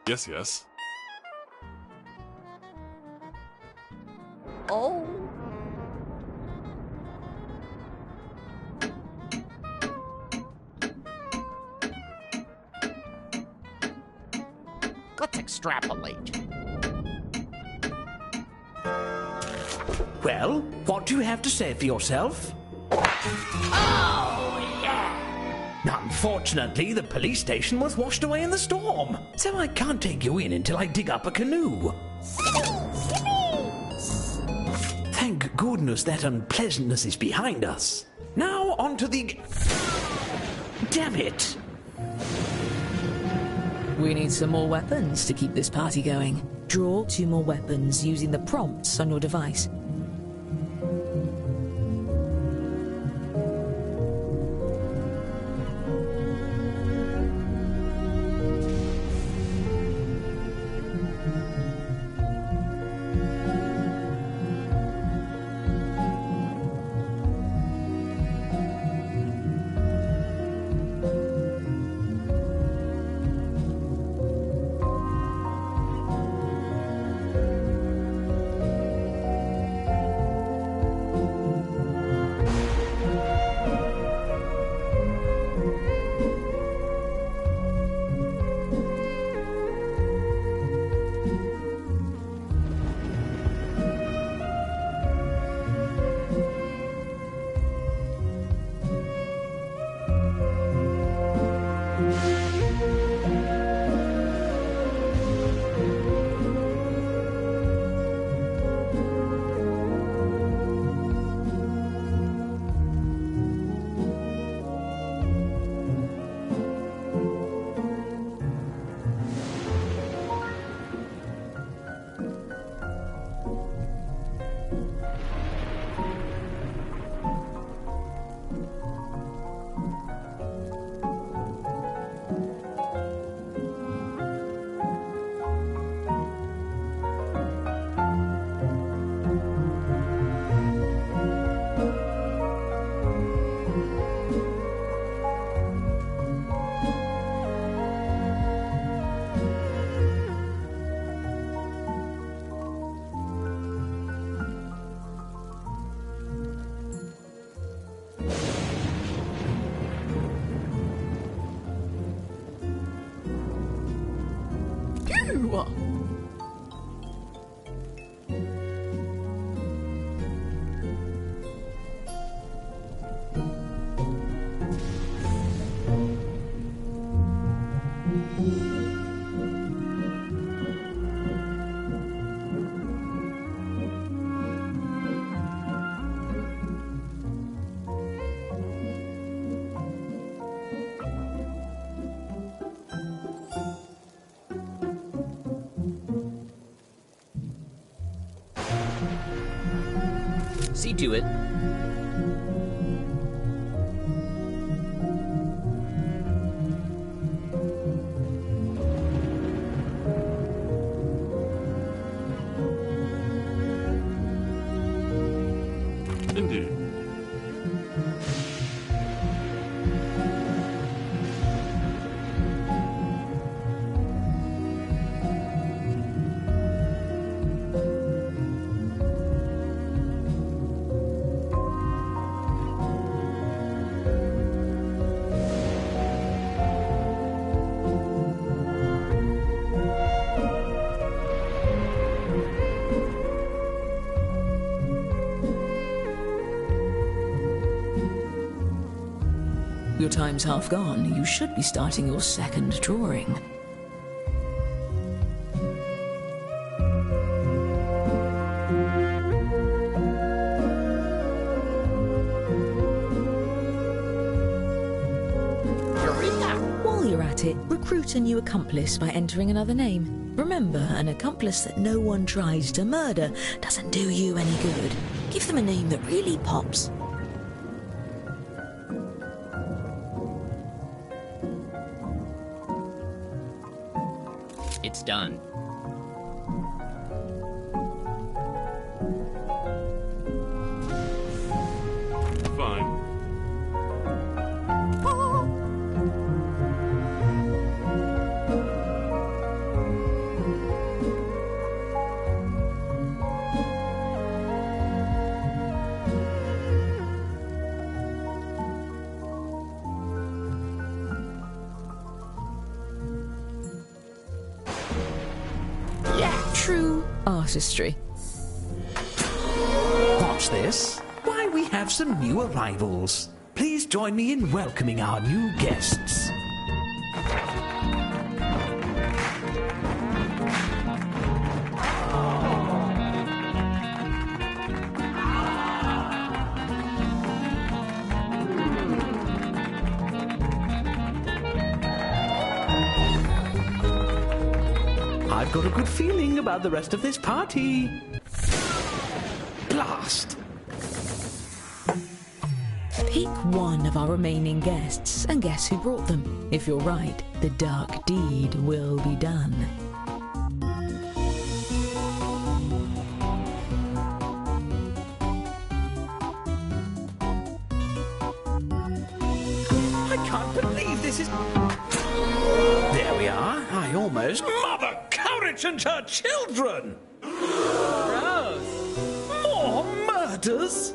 Yes, yes.
Oh. Let's extrapolate.
Well, what do you have to say for yourself?
Oh, yeah.
Unfortunately, the police station was washed away in the storm, so I can't take you in until I dig up a canoe. Thank goodness that unpleasantness is behind us. Now on to the... Damn it!
We need some more weapons to keep this party going. Draw 2 more weapons using the prompts on your device.
See to it.
Indeed.
Your time's half gone. You should be starting your second drawing. While you're at it, recruit a new accomplice by entering another name. Remember, an accomplice that no one tries to murder doesn't do you any good. Give them a name that really pops.
It's done.
Fine.
True artistry.
Watch this. Why, we have some new arrivals. Please join me in welcoming our new guests. I've got a good feeling about the rest of this party. Blast!
Pick one of our remaining guests and guess who brought them. If you're right, the dark deed will be done.
I can't believe this is... There we are. I almost... Mother Courage and her children! More murders?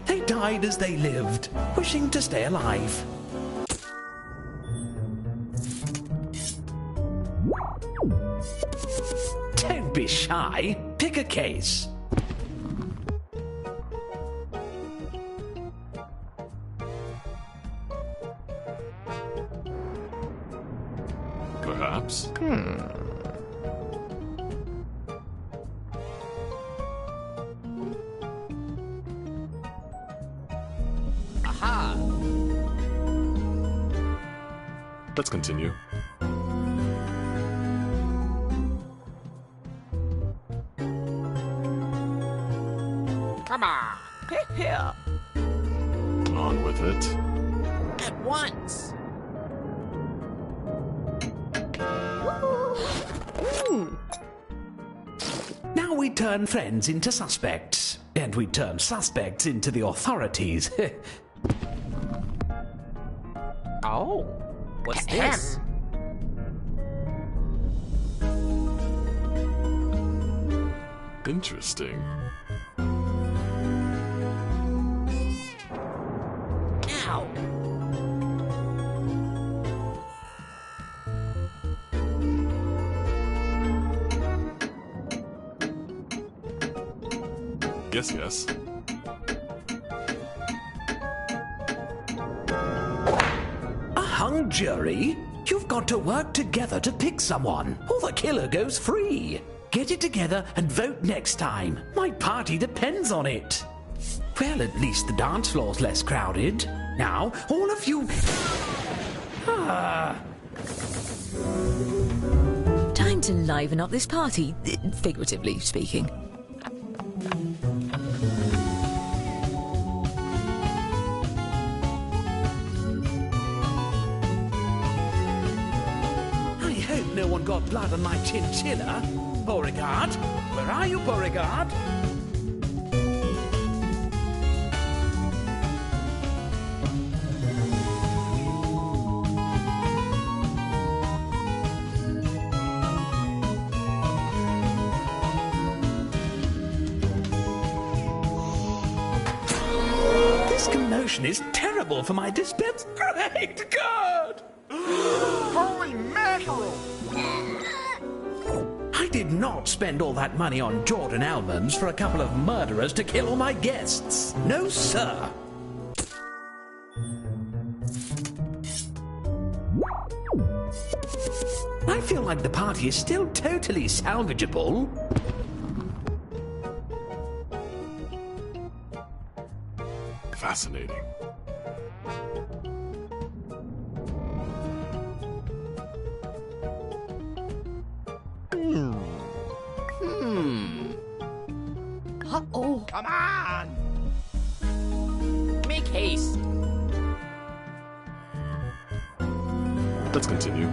They died as they lived, wishing to stay alive. Don't be shy. Pick a case.
Perhaps.
Aha!
Let's continue.
Come on! Here!
On with it.
At once!
Now we turn friends into suspects, and we turn suspects into the authorities.
Oh! What's this?
Interesting.
Ow!
Yes, yes.
A hung jury? You've got to work together to pick someone, or the killer goes free. Get it together and vote next time. My party depends on it. Well, at least the dance floor's less crowded. Now, all of you...
Time to liven up this party, figuratively speaking.
I hope no one got blood on my chinchilla. Beauregard? Where are you, Beauregard? This commotion is terrible for my dispense. Great God!
Holy mackerel!
I did not spend all that money on Jordan almonds for a couple of murderers to kill all my guests. No, sir. I feel like the party is still totally salvageable.
Fascinating.
Uh-oh.
Come on!
Make haste.
Let's continue.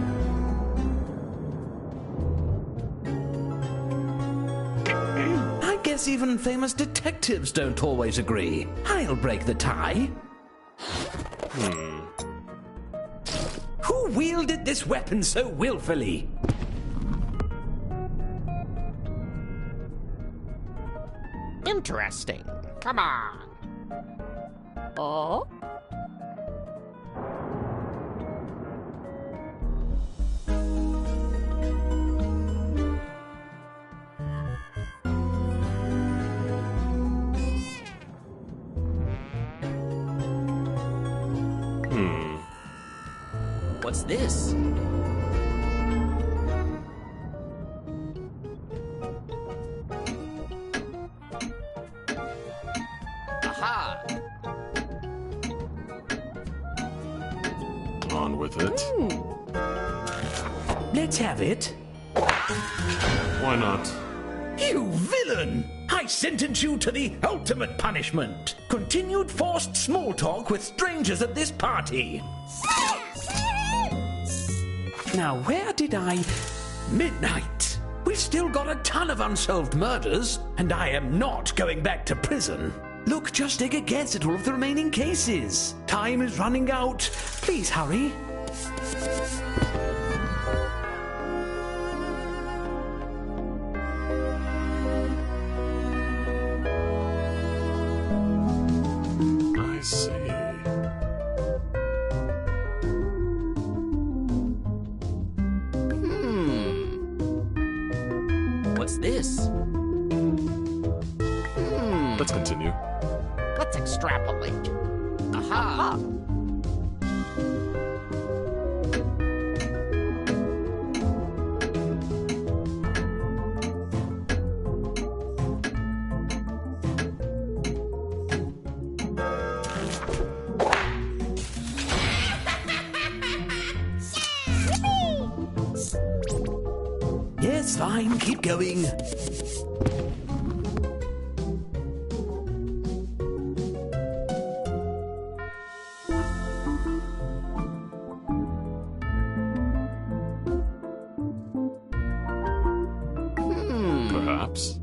I guess even famous detectives don't always agree. I'll break the tie. Who wielded this weapon so willfully?
Interesting. Come on. Oh? What's this? Aha!
On with it.
Let's have it.
Why not?
You villain! I sentence you to the ultimate punishment. Continued forced small talk with strangers at this party. Now, where did I... Midnight. We've still got a ton of unsolved murders, and I am not going back to prison. Look, just take a guess at all of the remaining cases. Time is running out. Please hurry.
I see.
What's this?
Let's continue.
Let's extrapolate. Aha!
Yes, fine, keep going.
Perhaps.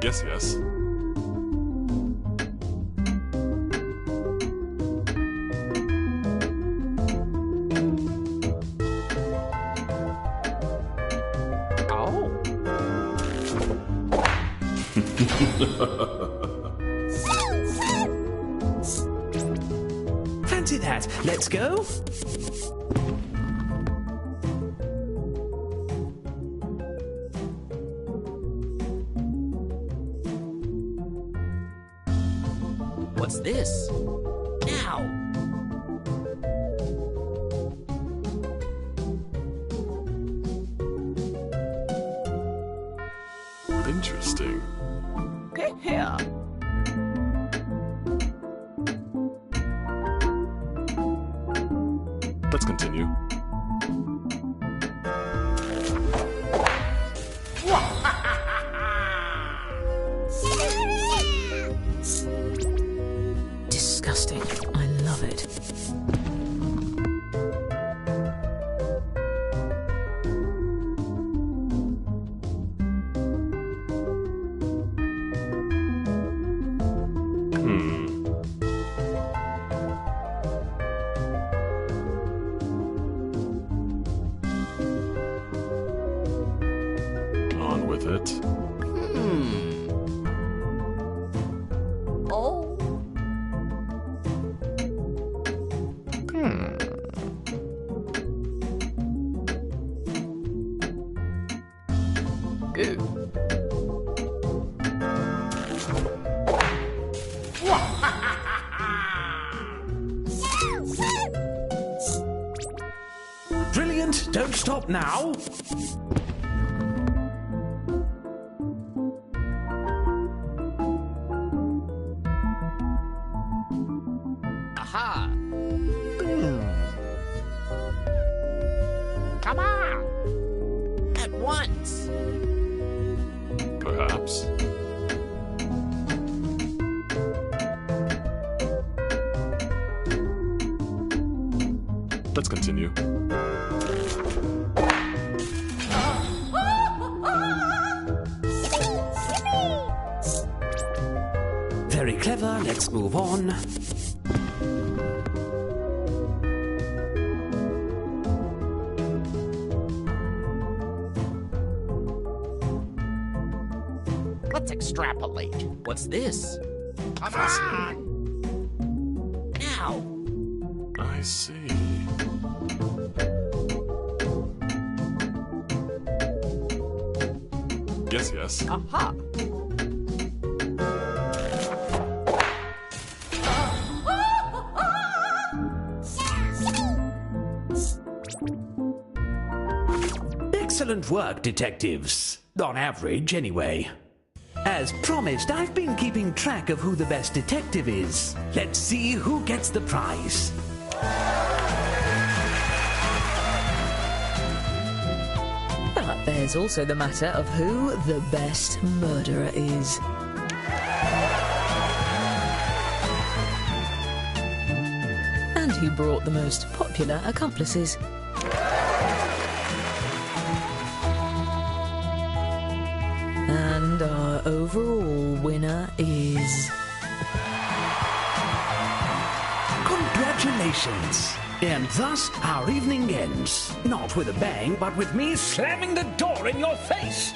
Yes.
Oh.
Fancy that. Let's go.
What's this? Now!
Interesting.
Here.
Let's continue.
Disgusting. I love it.
On with it.
Oh.
Brilliant! Don't stop now!
Aha!
Come on.
At once!
Perhaps. Let's continue.
Very clever, let's move on.
Let's extrapolate. What's this?
Come on.
Now!
I see. Yes.
Aha.
Excellent work, detectives. On average, anyway. As promised, I've been keeping track of who the best detective is. Let's see who gets the prize.
But there's also the matter of who the best murderer is. And who brought the most popular accomplices. And our overall winner is...
Congratulations! And thus our evening ends. Not with a bang, but with me slamming the door in your face.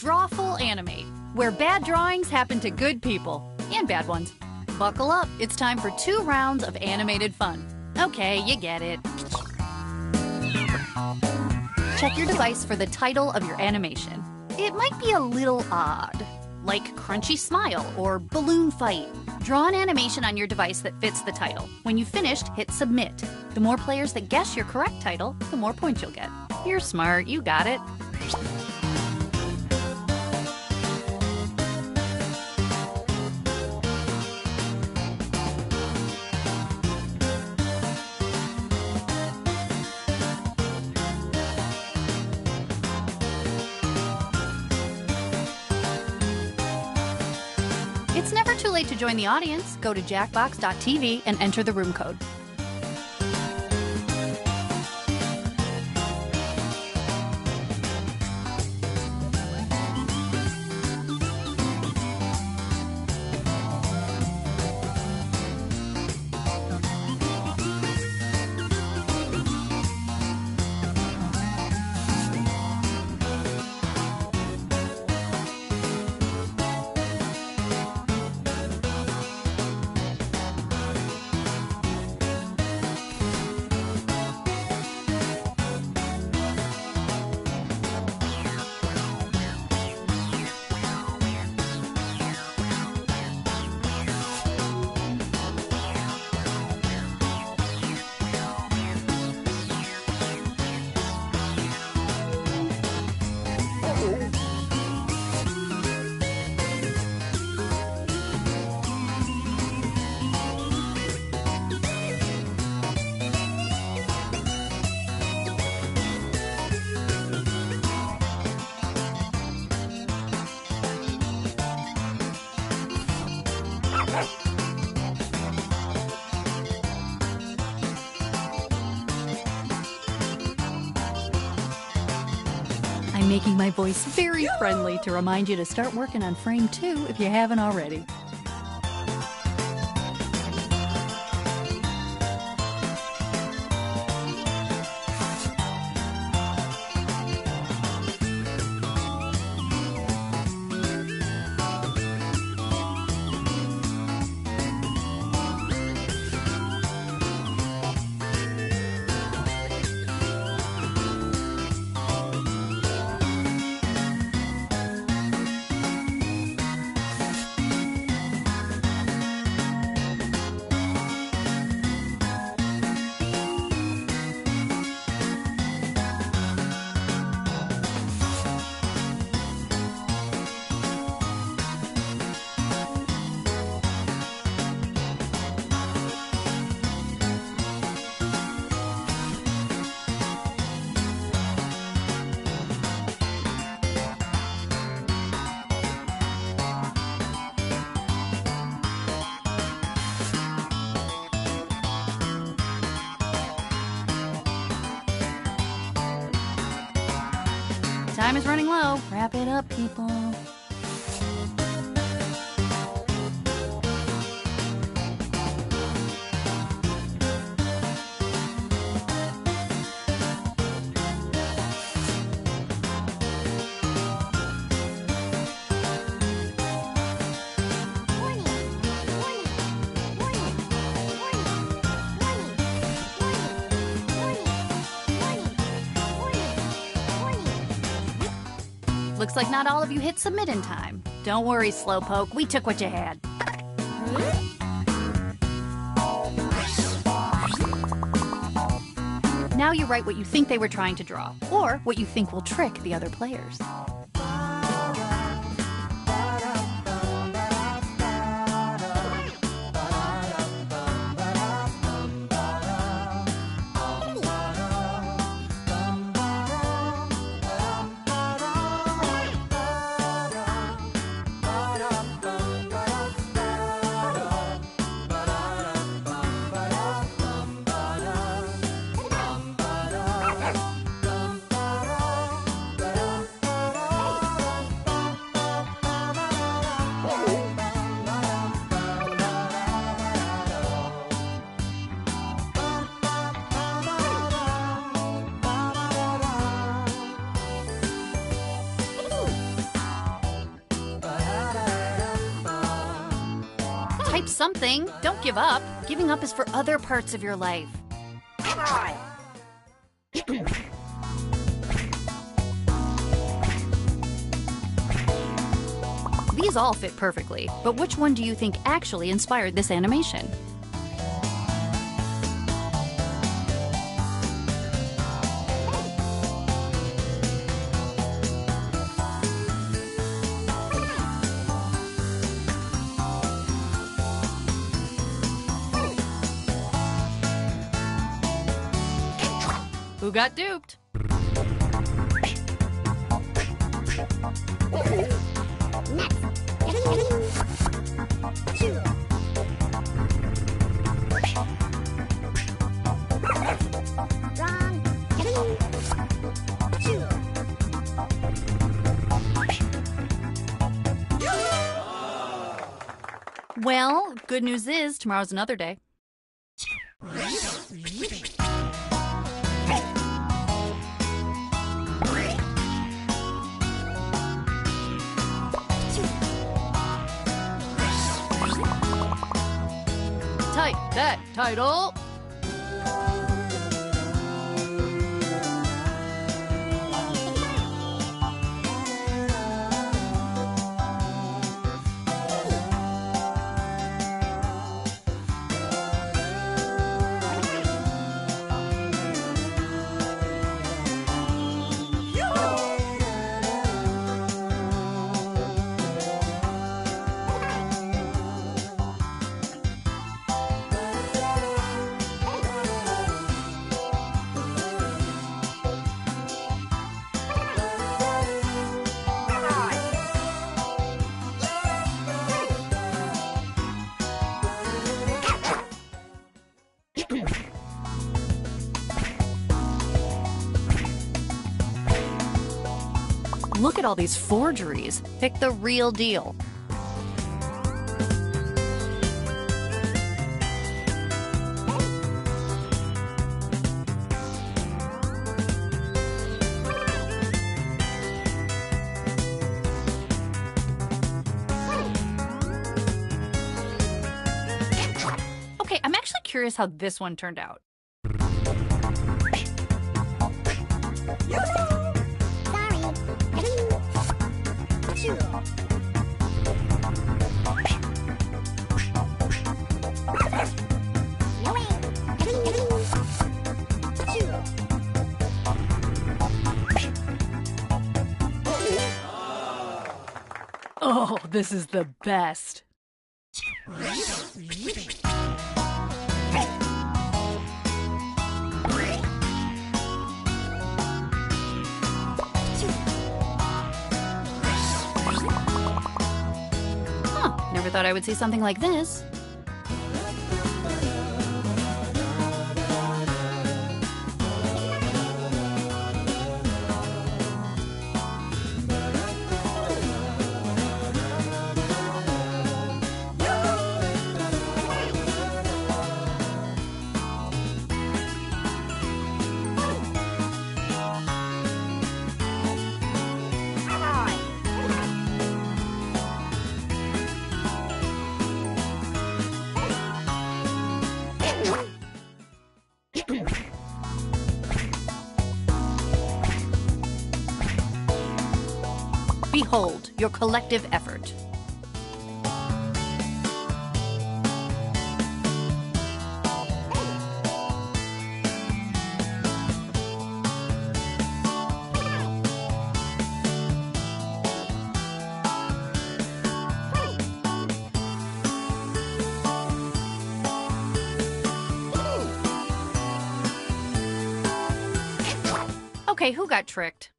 Drawful Animate, where bad drawings happen to good people, and bad ones. Buckle up, it's time for 2 rounds of animated fun. Okay, you get it. Check your device for the title of your animation. It might be a little odd, like Crunchy Smile or Balloon Fight. Draw an animation on your device that fits the title. When you've finished, hit Submit. The more players that guess your correct title, the more points you'll get. You're smart, you got it. It's never too late to join the audience. Go to jackbox.tv and enter the room code. I'm making my voice very friendly to remind you to start working on frame 2 if you haven't already. Time is running low. Wrap it up, people. Looks like not all of you hit submit in time. Don't worry, Slowpoke. We took what you had. Now you write what you think they were trying to draw, or what you think will trick the other players. Type something. Don't give up. Giving up is for other parts of your life. These all fit perfectly, but which one do you think actually inspired this animation? Who got duped? Well, good news is tomorrow's another day. Type that title. Look at all these forgeries. Pick the real deal. Okay, I'm actually curious how this one turned out. Oh, this is the best. Huh, never thought I would see something like this. Behold your collective effort. Okay, who got tricked?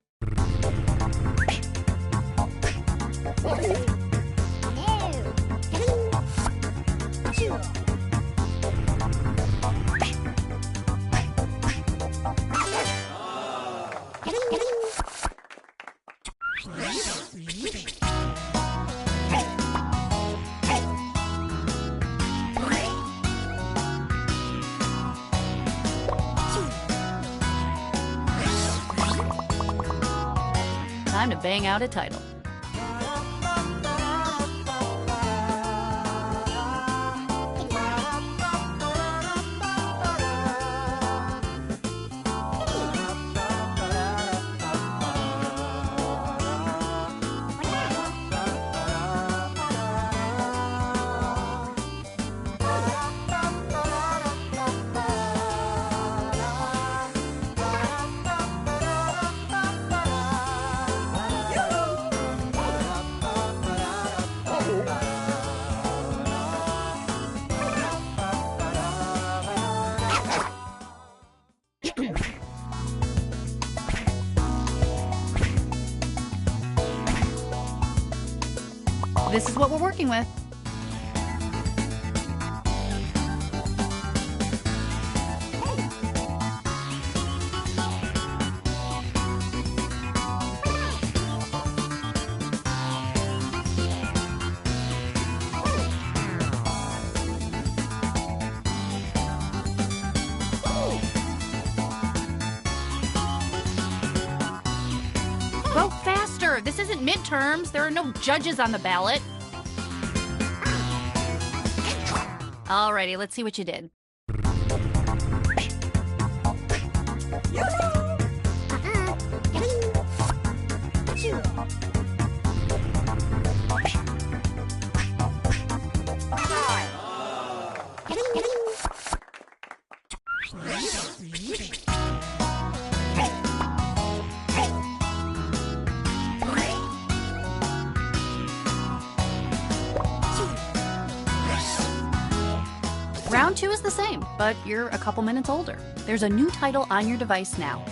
Time to bang out a title. This is what we're working with. Go faster! This isn't midterms. There are no judges on the ballot. Alrighty, let's see what you did. Round 2 is the same, but you're a couple minutes older. There's a new title on your device now.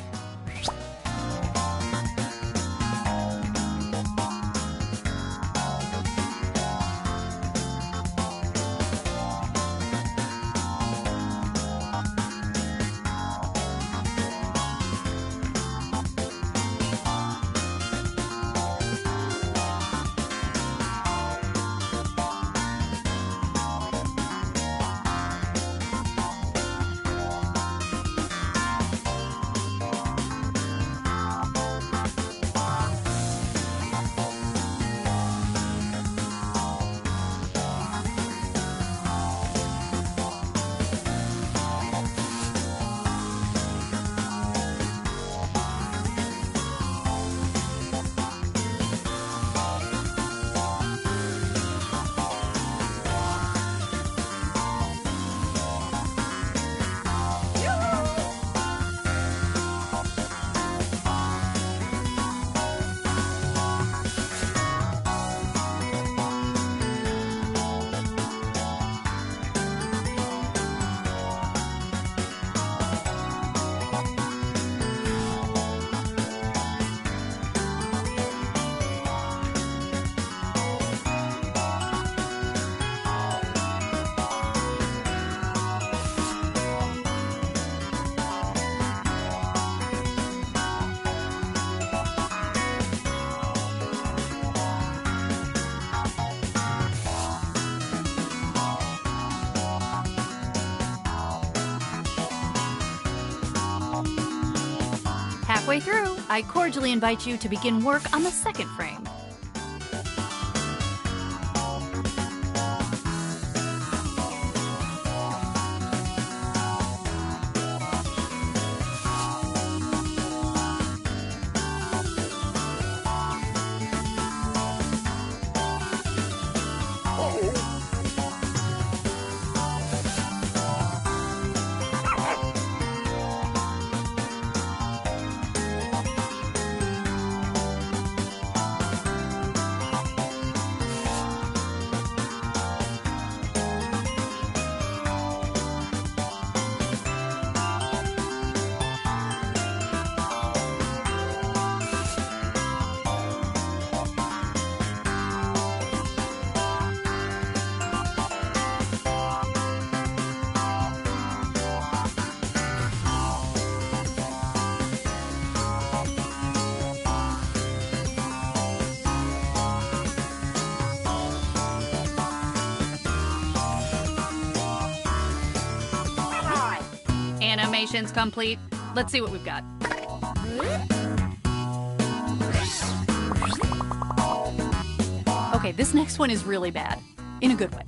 halfway through, I cordially invite you to begin work on the second frame. Animation's complete. Let's see what we've got. Okay, this next one is really bad. In a good way.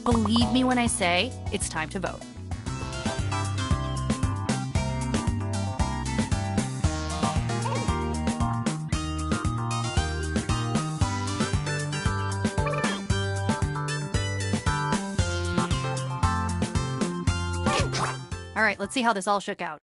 Believe me when I say it's time to vote. All right, let's see how this all shook out.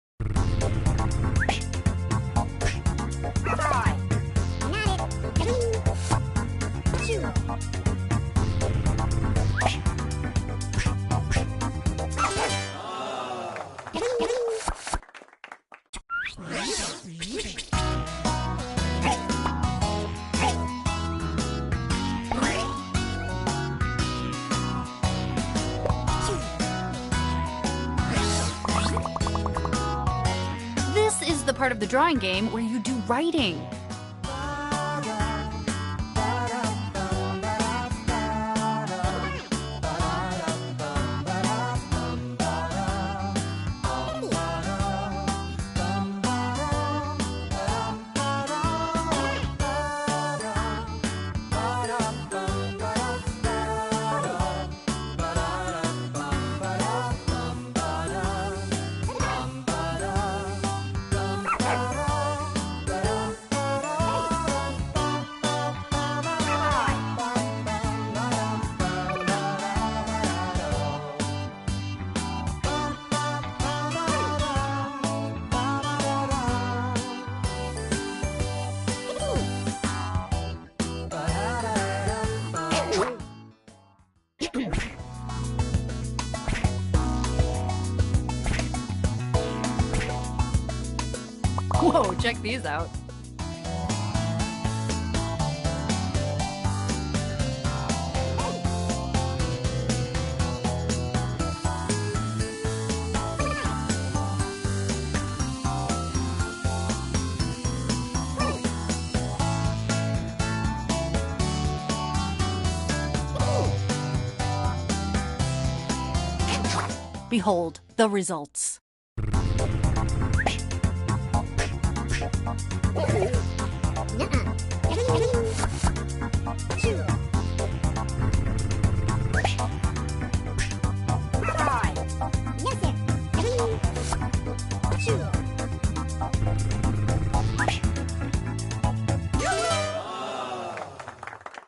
This is the part of the drawing game where you do writing. Whoa, check these out. Behold the results.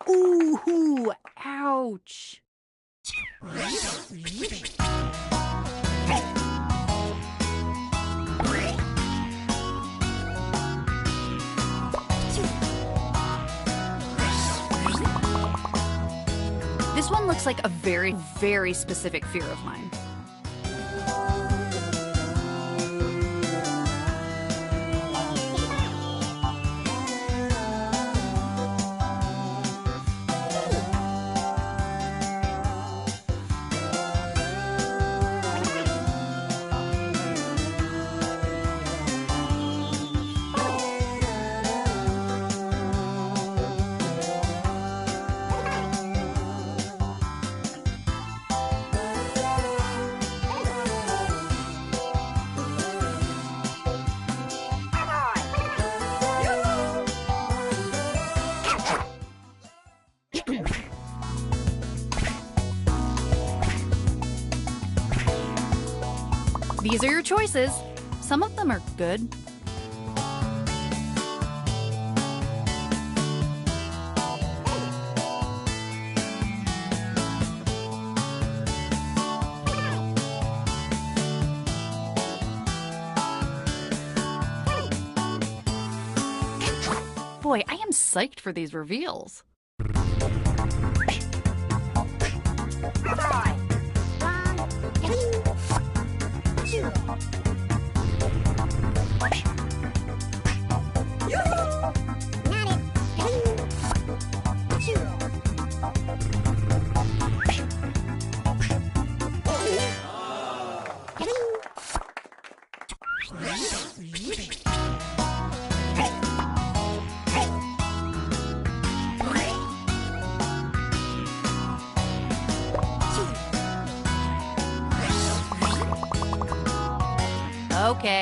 Ooh, ouch. This one looks like a very, very specific fear of mine. These are your choices. Some of them are good. Boy, I am psyched for these reveals.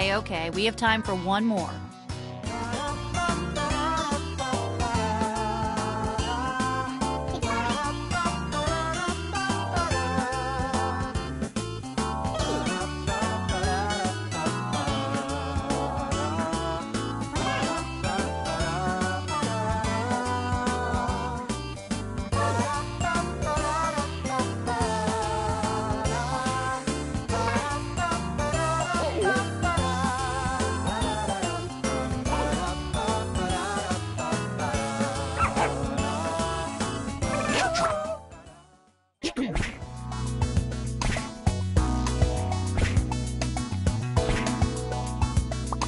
Okay, we have time for one more.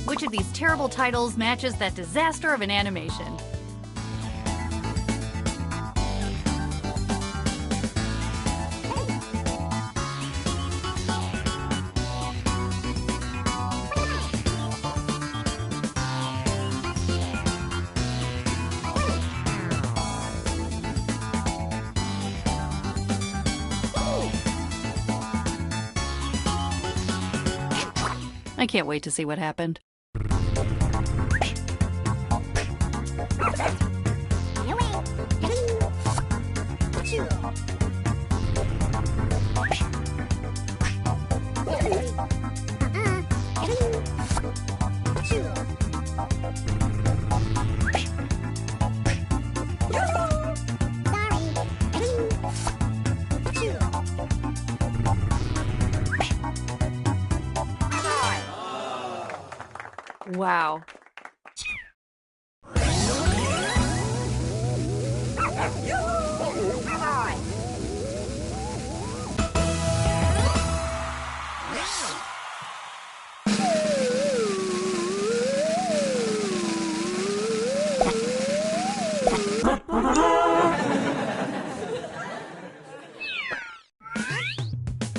Which of these terrible titles matches that disaster of an animation? I can't wait to see what happened. Wow.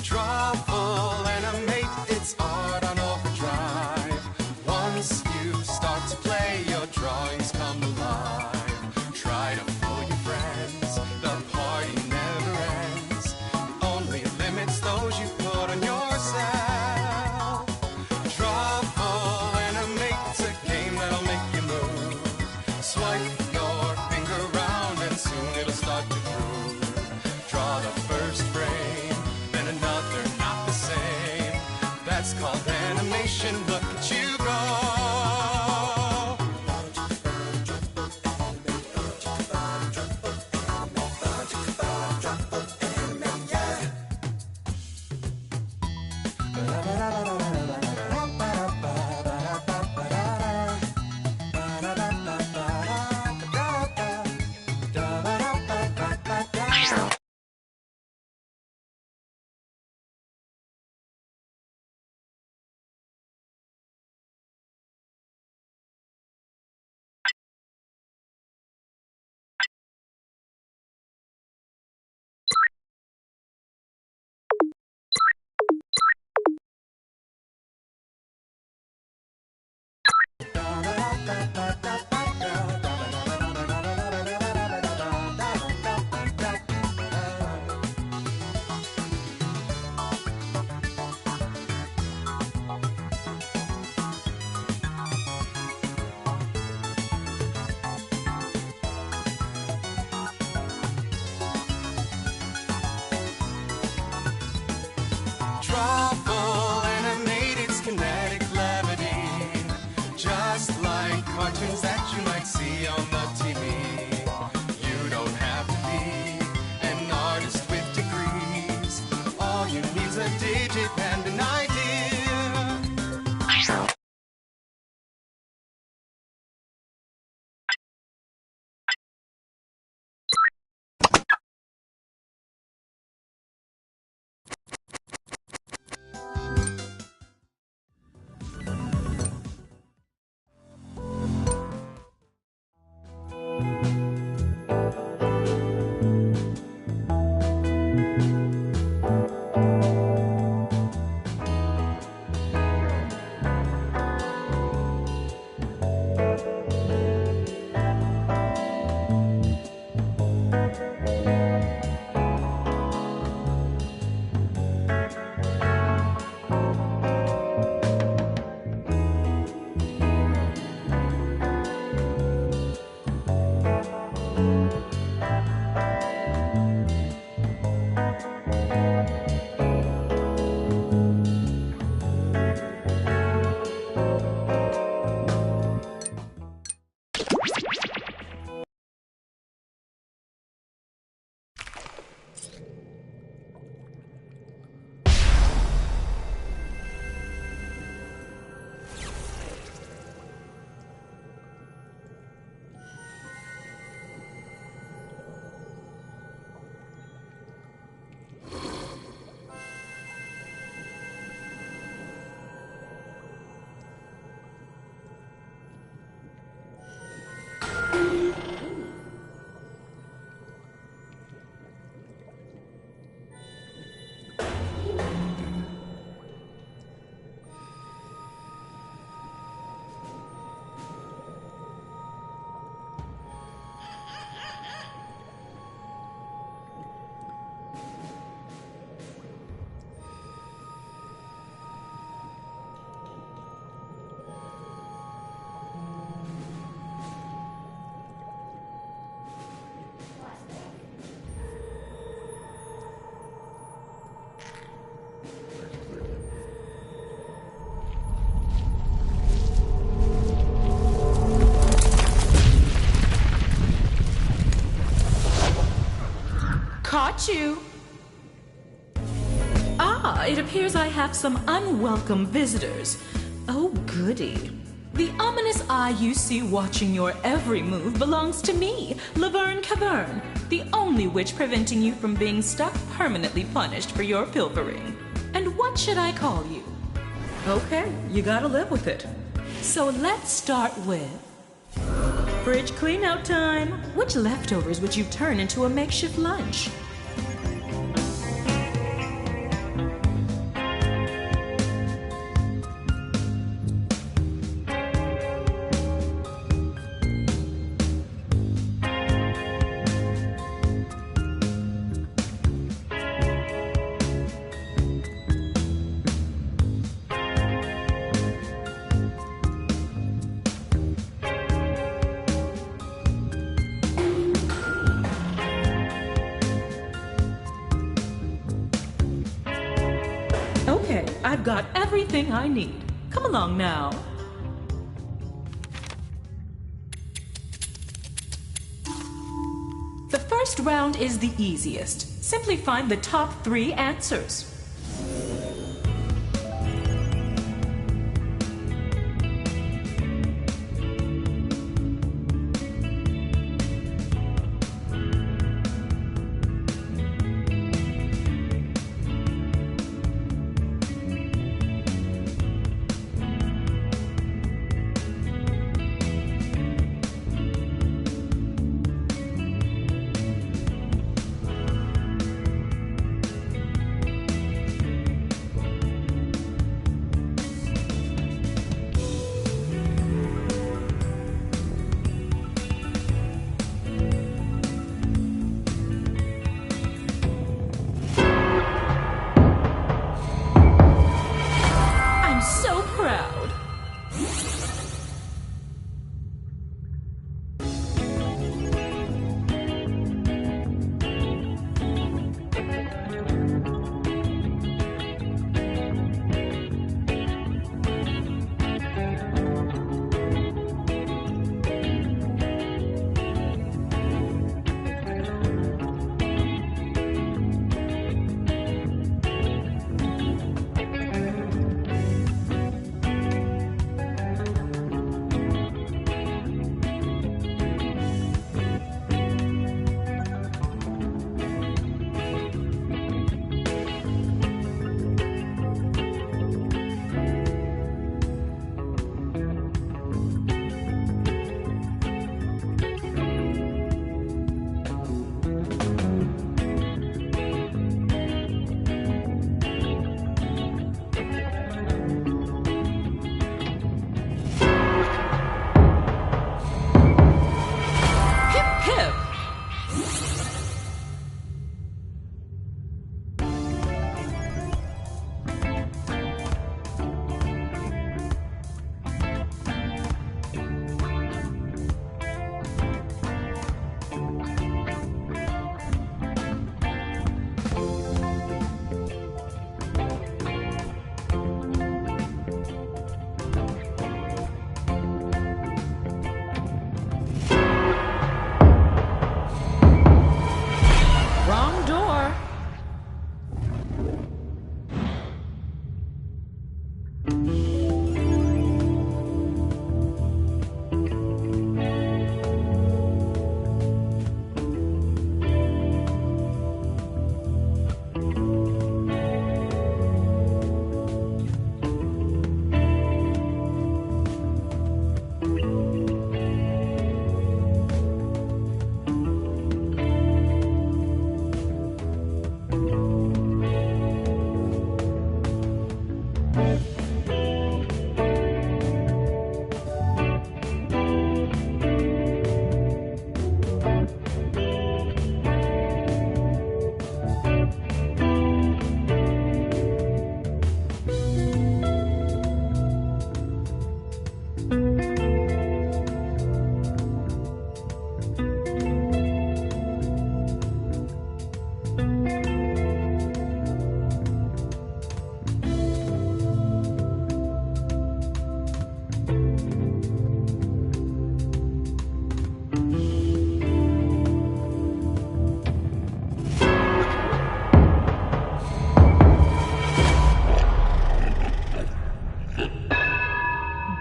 Trouble animate, it's art on overdrive. Once you start to play, your drawings come alive. Try to fool your friends, the party never ends. Only limits those you put on yourself. Trouble animate, it's a game that'll make you move. Swipe your finger around and soon it'll start to groove. Draw the first frame, then another not the same. That's called animation, look at you go.
got you. Ah, it appears I have some unwelcome visitors. Oh, goody. The ominous eye you see watching your every move belongs to me, Laverne Cavern, the only witch preventing you from being stuck permanently punished for your pilfering. And what should I call you? Okay, you gotta live with it. So let's start with fridge clean-out time. Which leftovers would you turn into a makeshift lunch? Okay, I've got everything I need. Come along now. The first round is the easiest. Simply find the top 3 answers.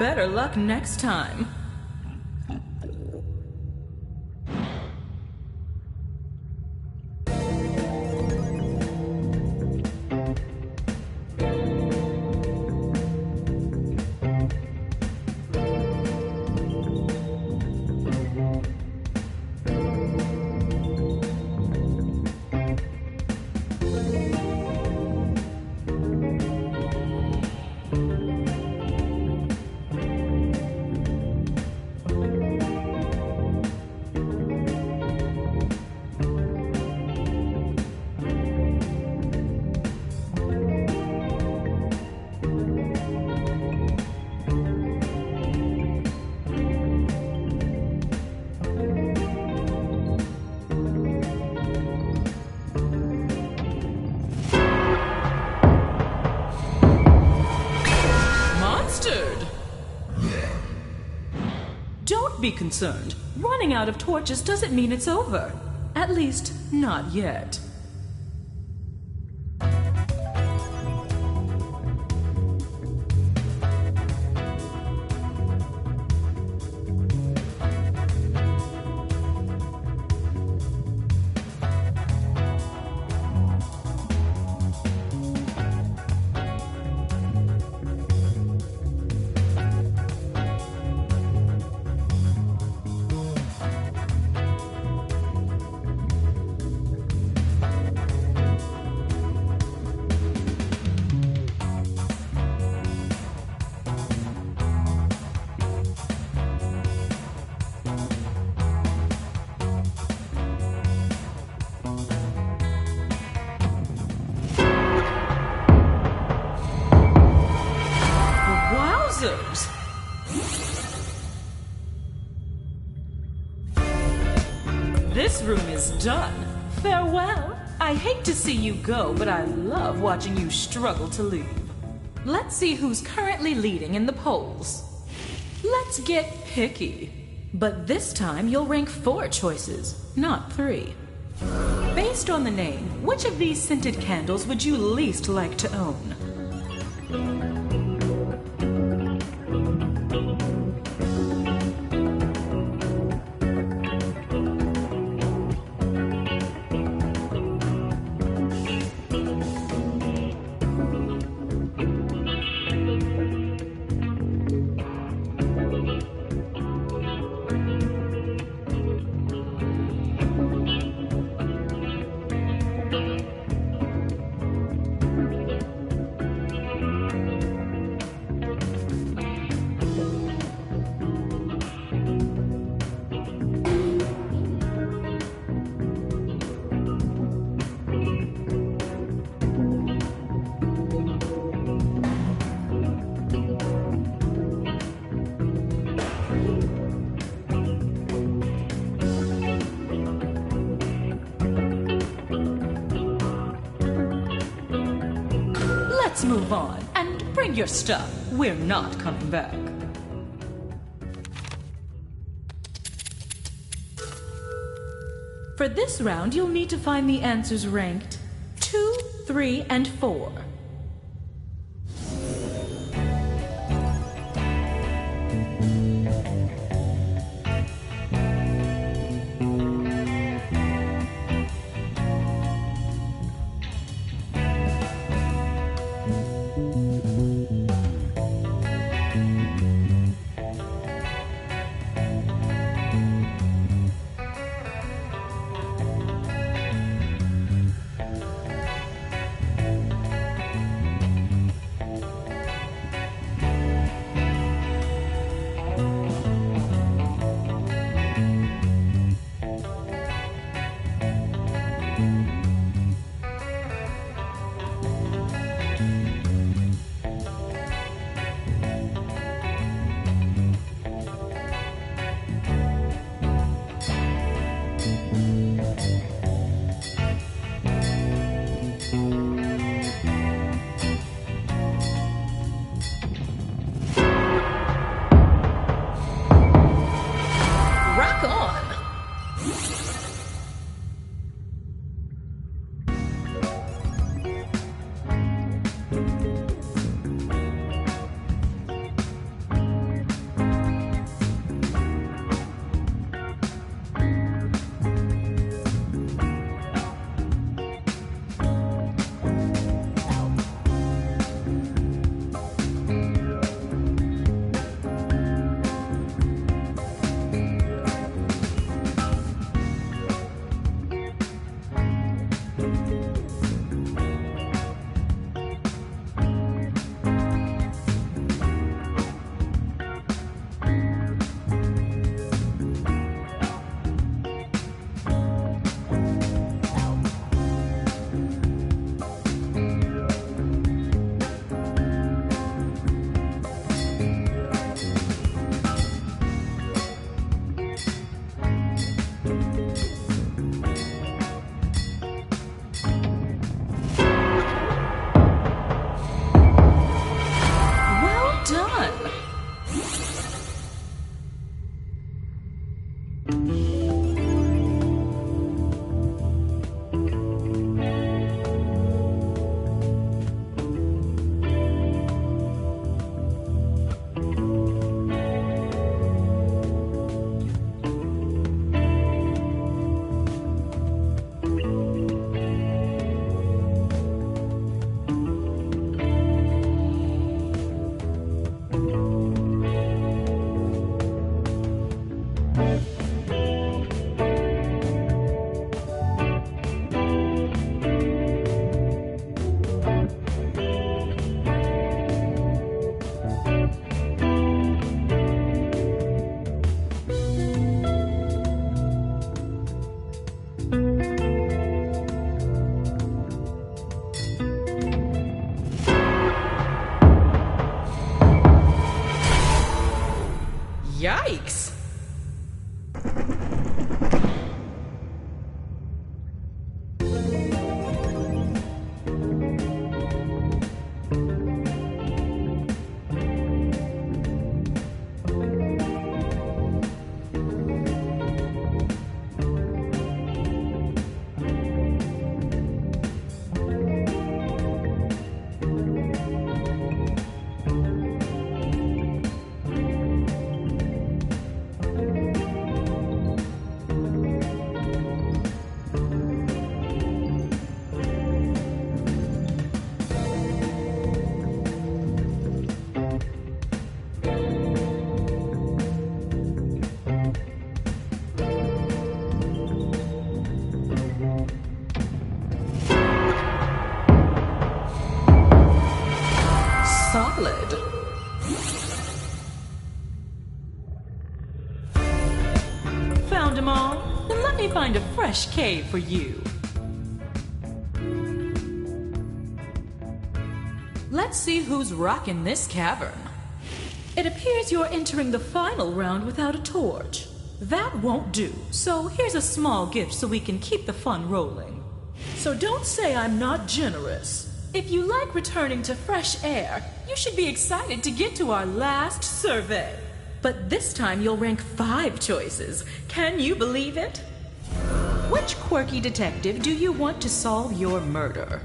better luck next time. Don't be concerned. Running out of torches doesn't mean it's over. At least, not yet. This room is done. Farewell. I hate to see you go, but I love watching you struggle to leave. Let's see who's currently leading in the polls. Let's get picky. But this time you'll rank 4 choices, not 3. Based on the name, which of these scented candles would you least like to own? Let's move on and bring your stuff. We're not coming back. For this round, you'll need to find the answers ranked 2, 3, and 4. found them all? Then let me find a fresh cave for you. Let's see who's rocking this cavern. It appears you're entering the final round without a torch. That won't do, so here's a small gift so we can keep the fun rolling. So don't say I'm not generous. If you like returning to fresh air, you should be excited to get to our last survey. But this time you'll rank 5 choices. Can you believe it? Which quirky detective do you want to solve your murder?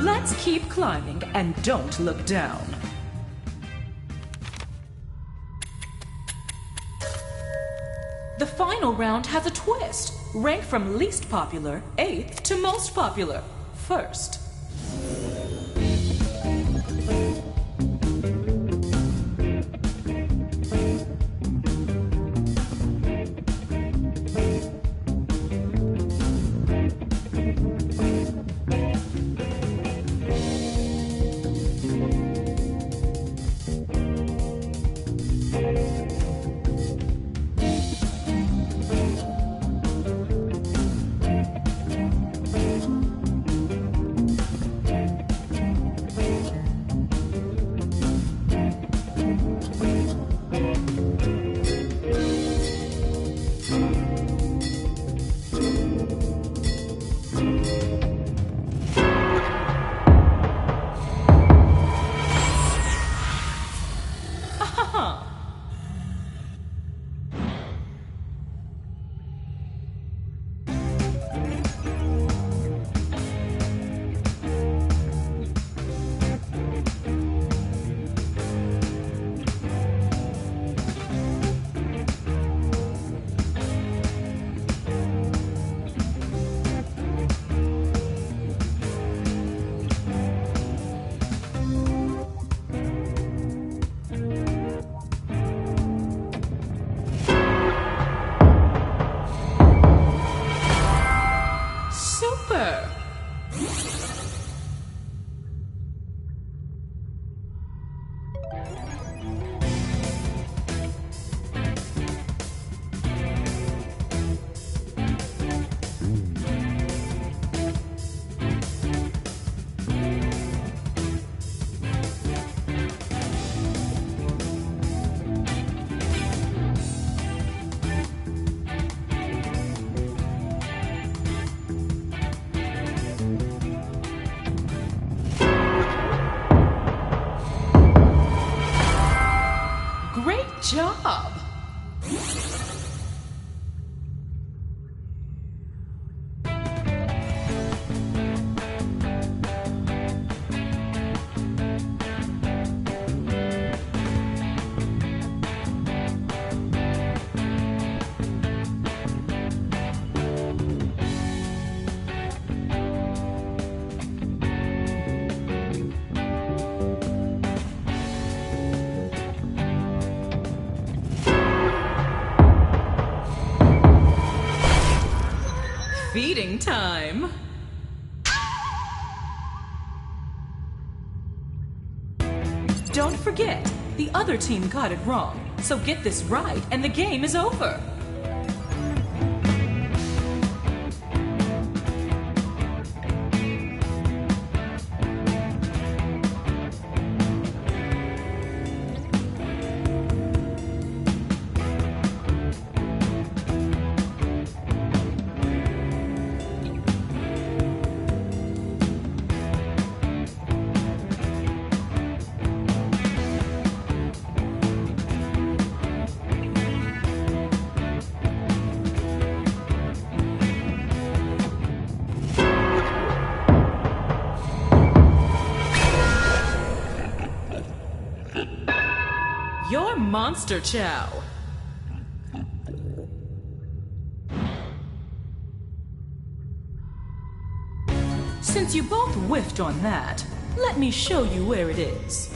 Let's keep climbing and don't look down. The final round has a twist. Rank from least popular, 8th, to most popular, 1st. Job. Feeding time. Don't forget, the other team got it wrong. So get this right and the game is over. Your monster chow. Since you both whiffed on that, let me show you where it is.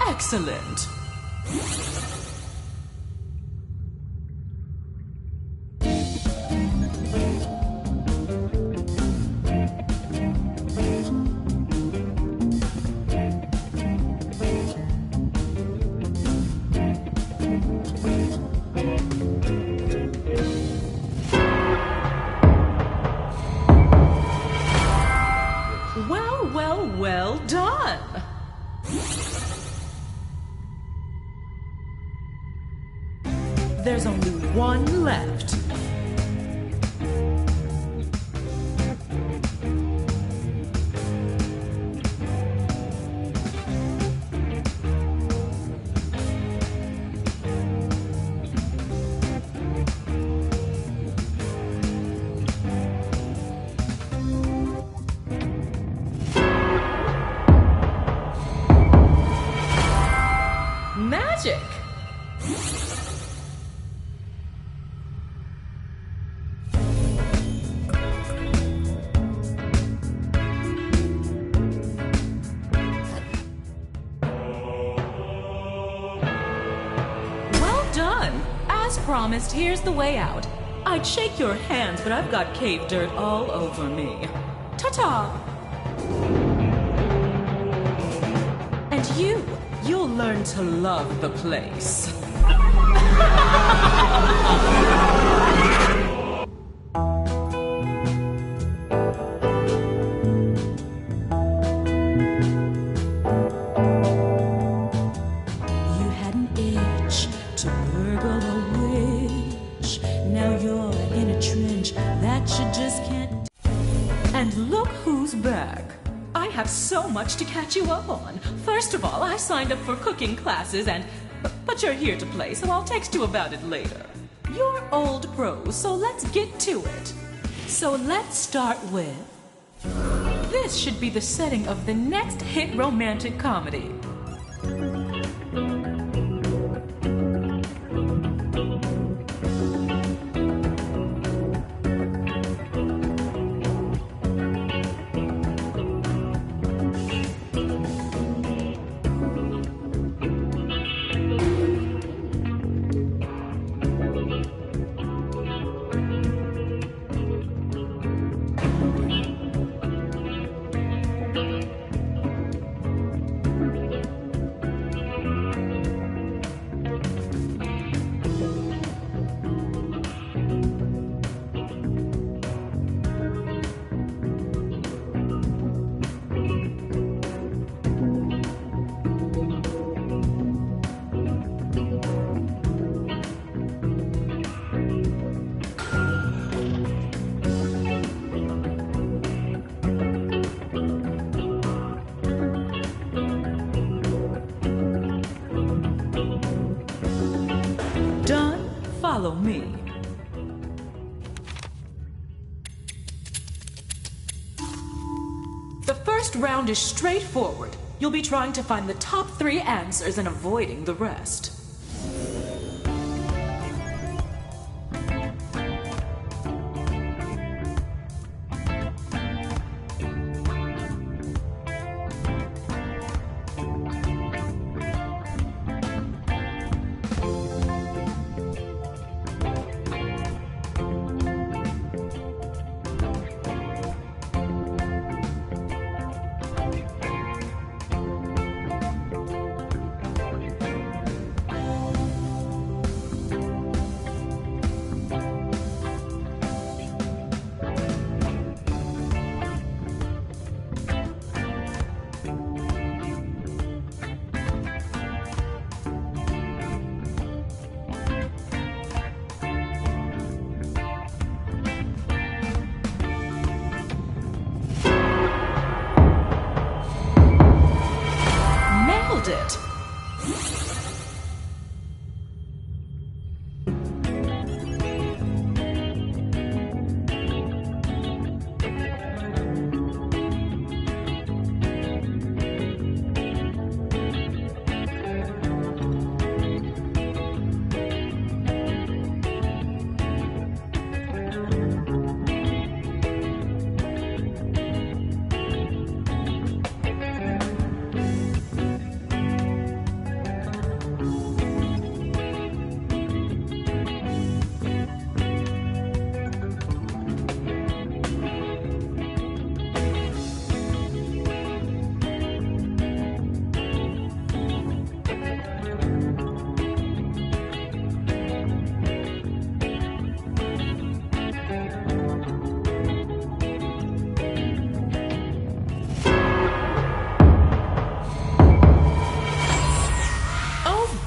Excellent. Well done. There's only one left. Magic! As promised, here's the way out. I'd shake your hands, but I've got cave dirt all over me. Ta-ta! And you'll learn to love the place. And look who's back. I have so much to catch you up on. First of all, I signed up for cooking classes but you're here to play, so I'll text you about it later. You're old pros, so let's get to it. So let's start with... This should be the setting of the next hit romantic comedy. Follow me. The first round is straightforward. You'll be trying to find the top 3 answers and avoiding the rest. It.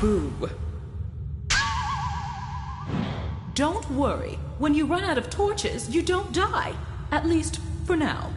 Boo. Don't worry. When you run out of torches, you don't die. At least, for now.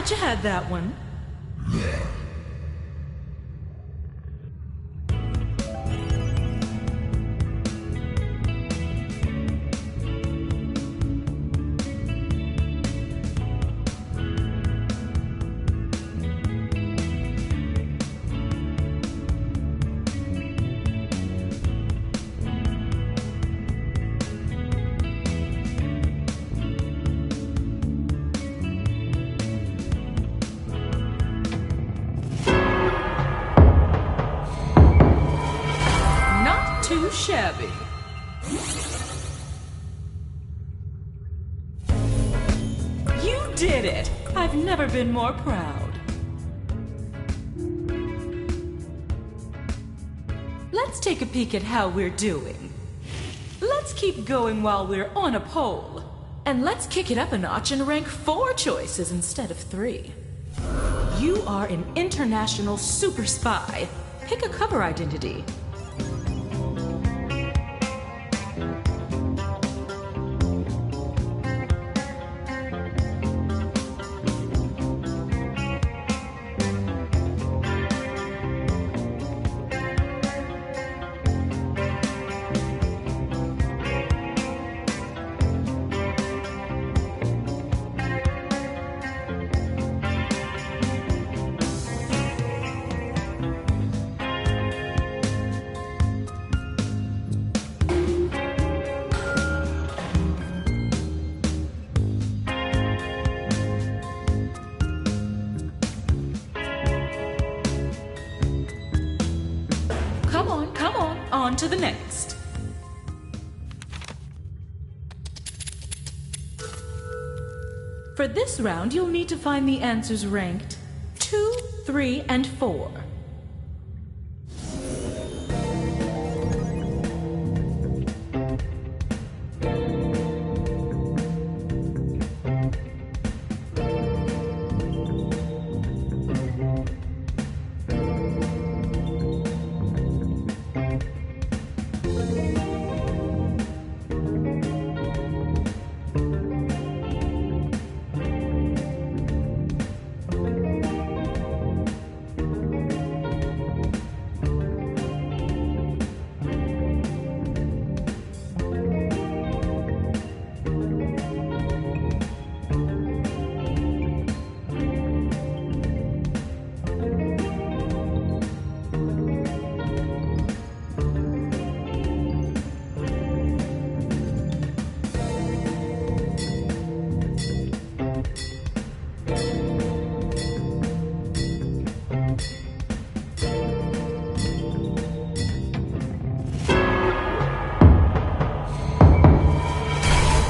You had that one. Too shabby. You did it! I've never been more proud. Let's take a peek at how we're doing. Let's keep going while we're on a poll. And let's kick it up a notch and rank 4 choices instead of 3. You are an international super spy. Pick a cover identity. to the next. For this round, you'll need to find the answers ranked 2, 3, and 4.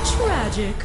Tragic.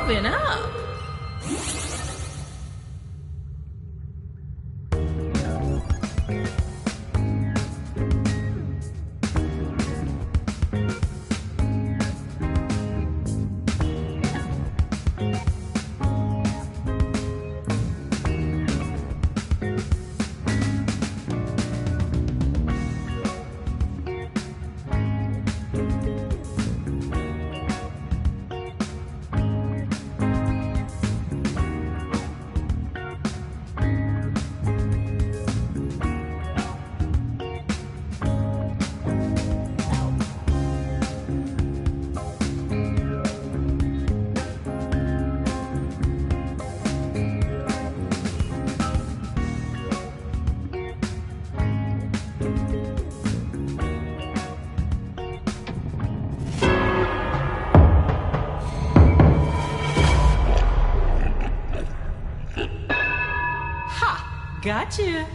Moving up. Gotcha.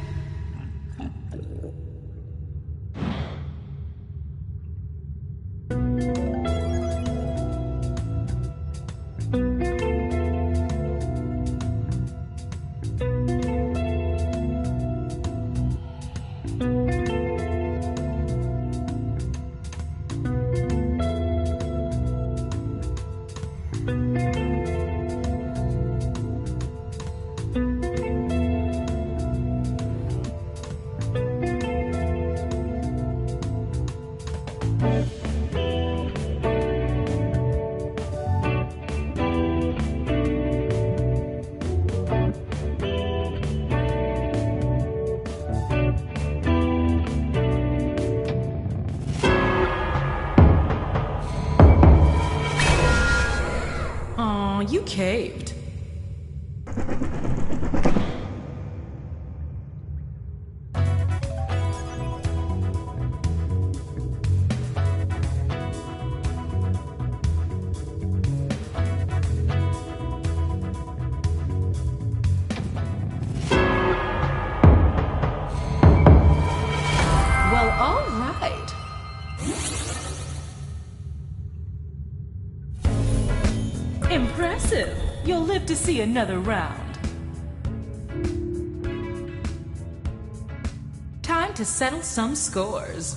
You caved. Impressive. You'll live to see another round. Time to settle some scores.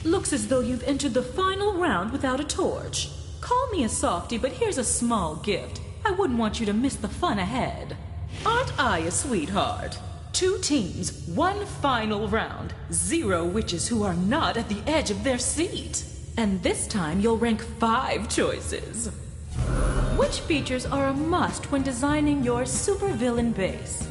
Looks as though you've entered the final round without a torch. Call me a softie, but here's a small gift. I wouldn't want you to miss the fun ahead. Aren't I a sweetheart? 2 teams, 1 final round, 0 witches who are not at the edge of their seat. And this time you'll rank 5 choices. Which features are a must when designing your supervillain base?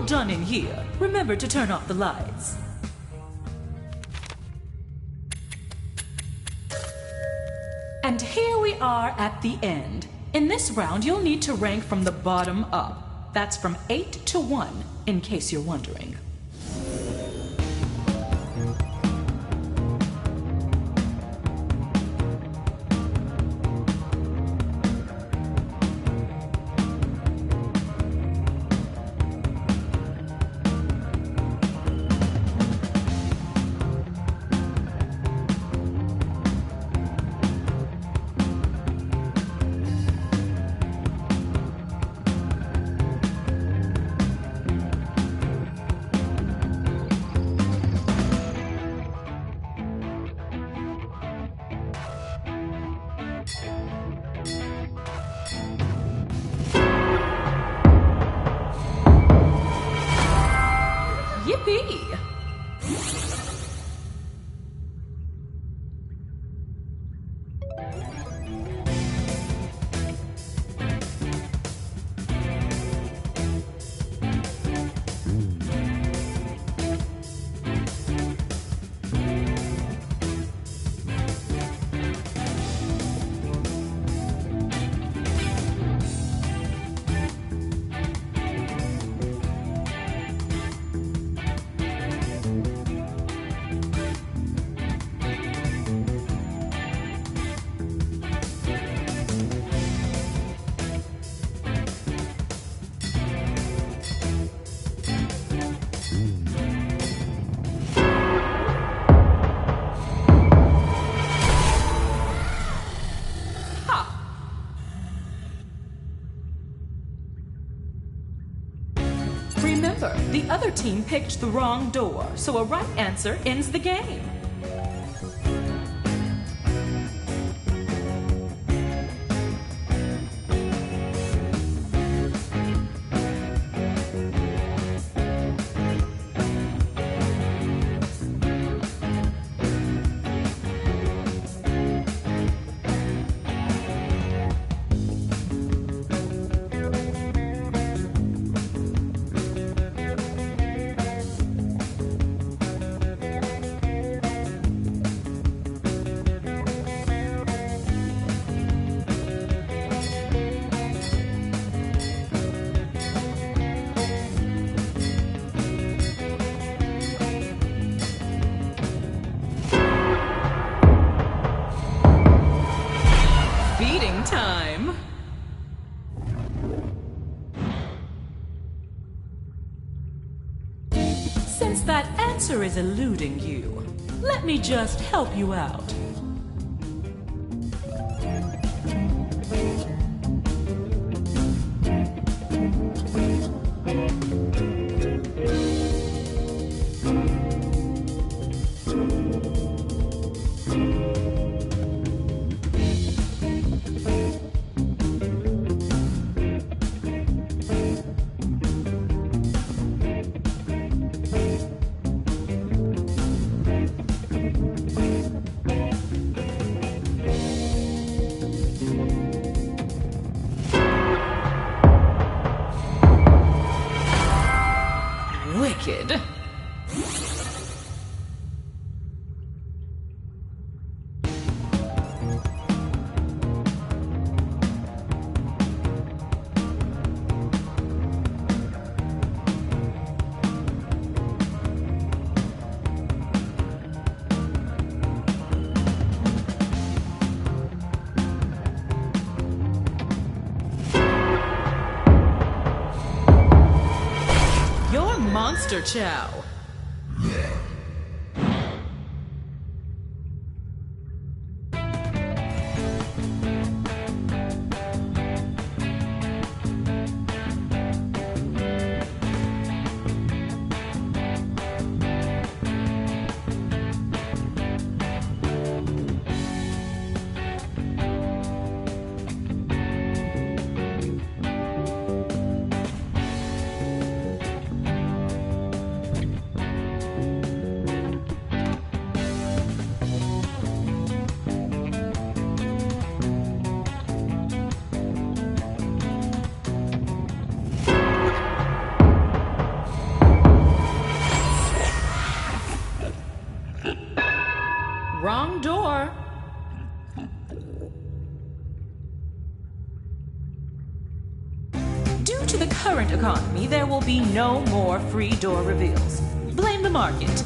Done in here. Remember to turn off the lights. And here we are at the end. In this round, you'll need to rank from the bottom up. That's from 8 to 1, in case you're wondering. Yippee! Remember, the other team picked the wrong door, so a right answer ends the game. Time. Since that answer is eluding you, let me just help you out. started. Monster Chow. Wrong door. Due to the current economy, there will be no more free door reveals. Blame the market.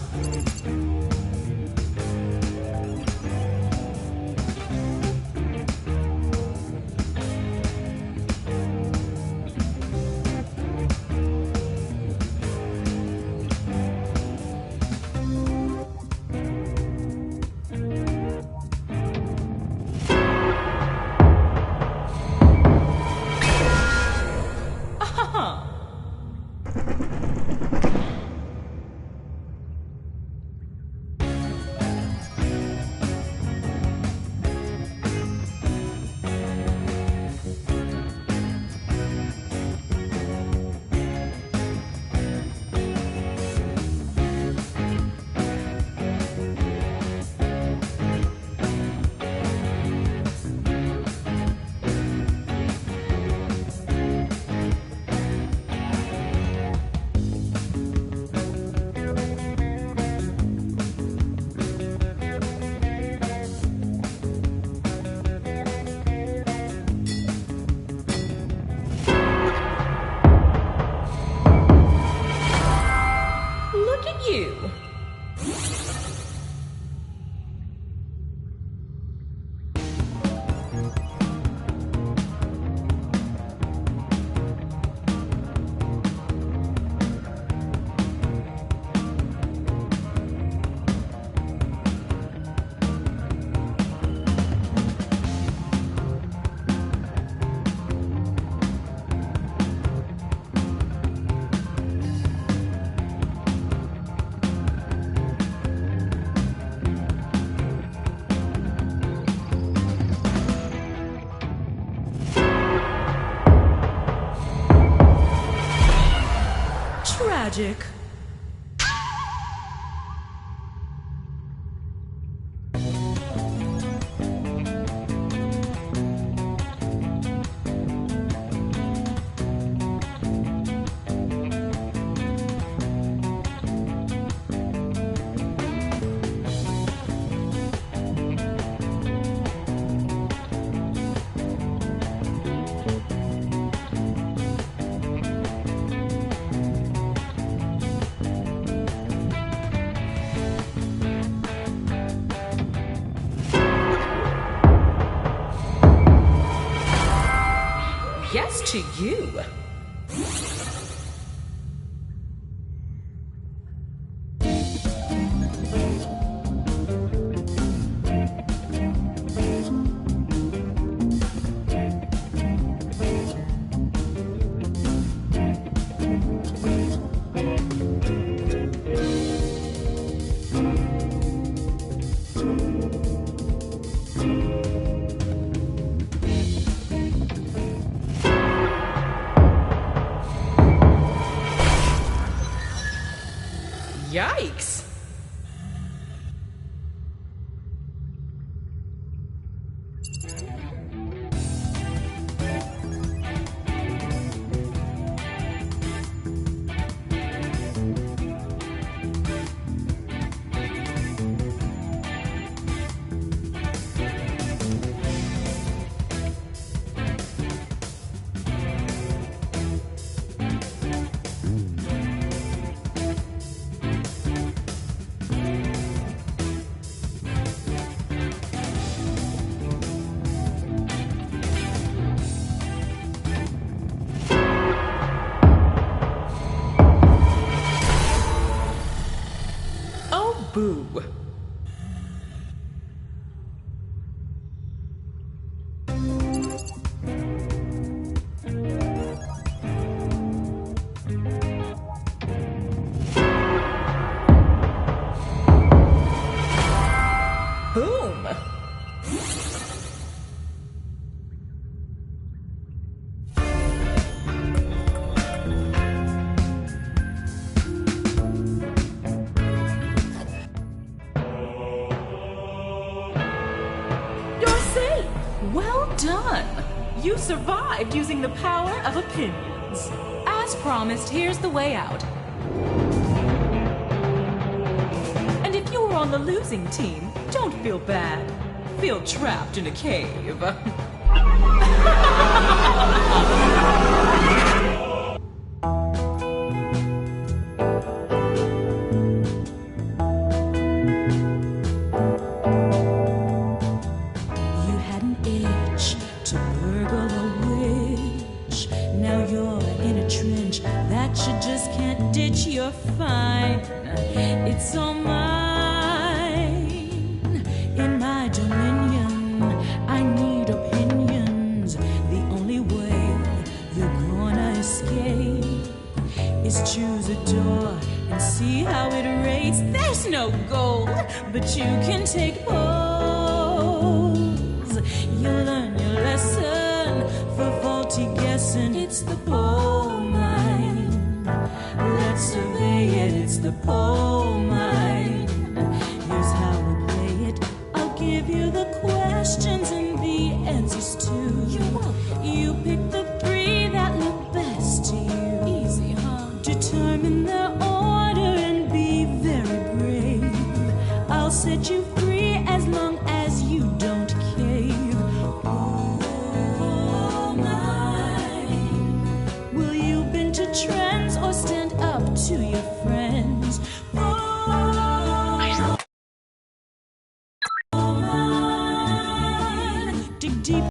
You. Tragic. Yes to you. Yikes! Boo. Boom. Well done! You survived using the power of opinions. As promised, here's the way out. And if you're on the losing team, don't feel bad. Feel trapped in a cave. You're fine, it's all mine. In my dominion, I need opinions. The only way you're gonna escape is choose a door and see how it rates. There's no gold, but you can take pose. You learn your lesson for faulty guessing. It's the pole mine. Let's survey it, it's the pole mine. Here's how we play it. I'll give you the questions and the answers too. You pick the three that look best to you. Easy, huh? Determine their order and be very brave. I'll set you free as long as you don't cave. Pole mine. Will you bend to trends or stand up to your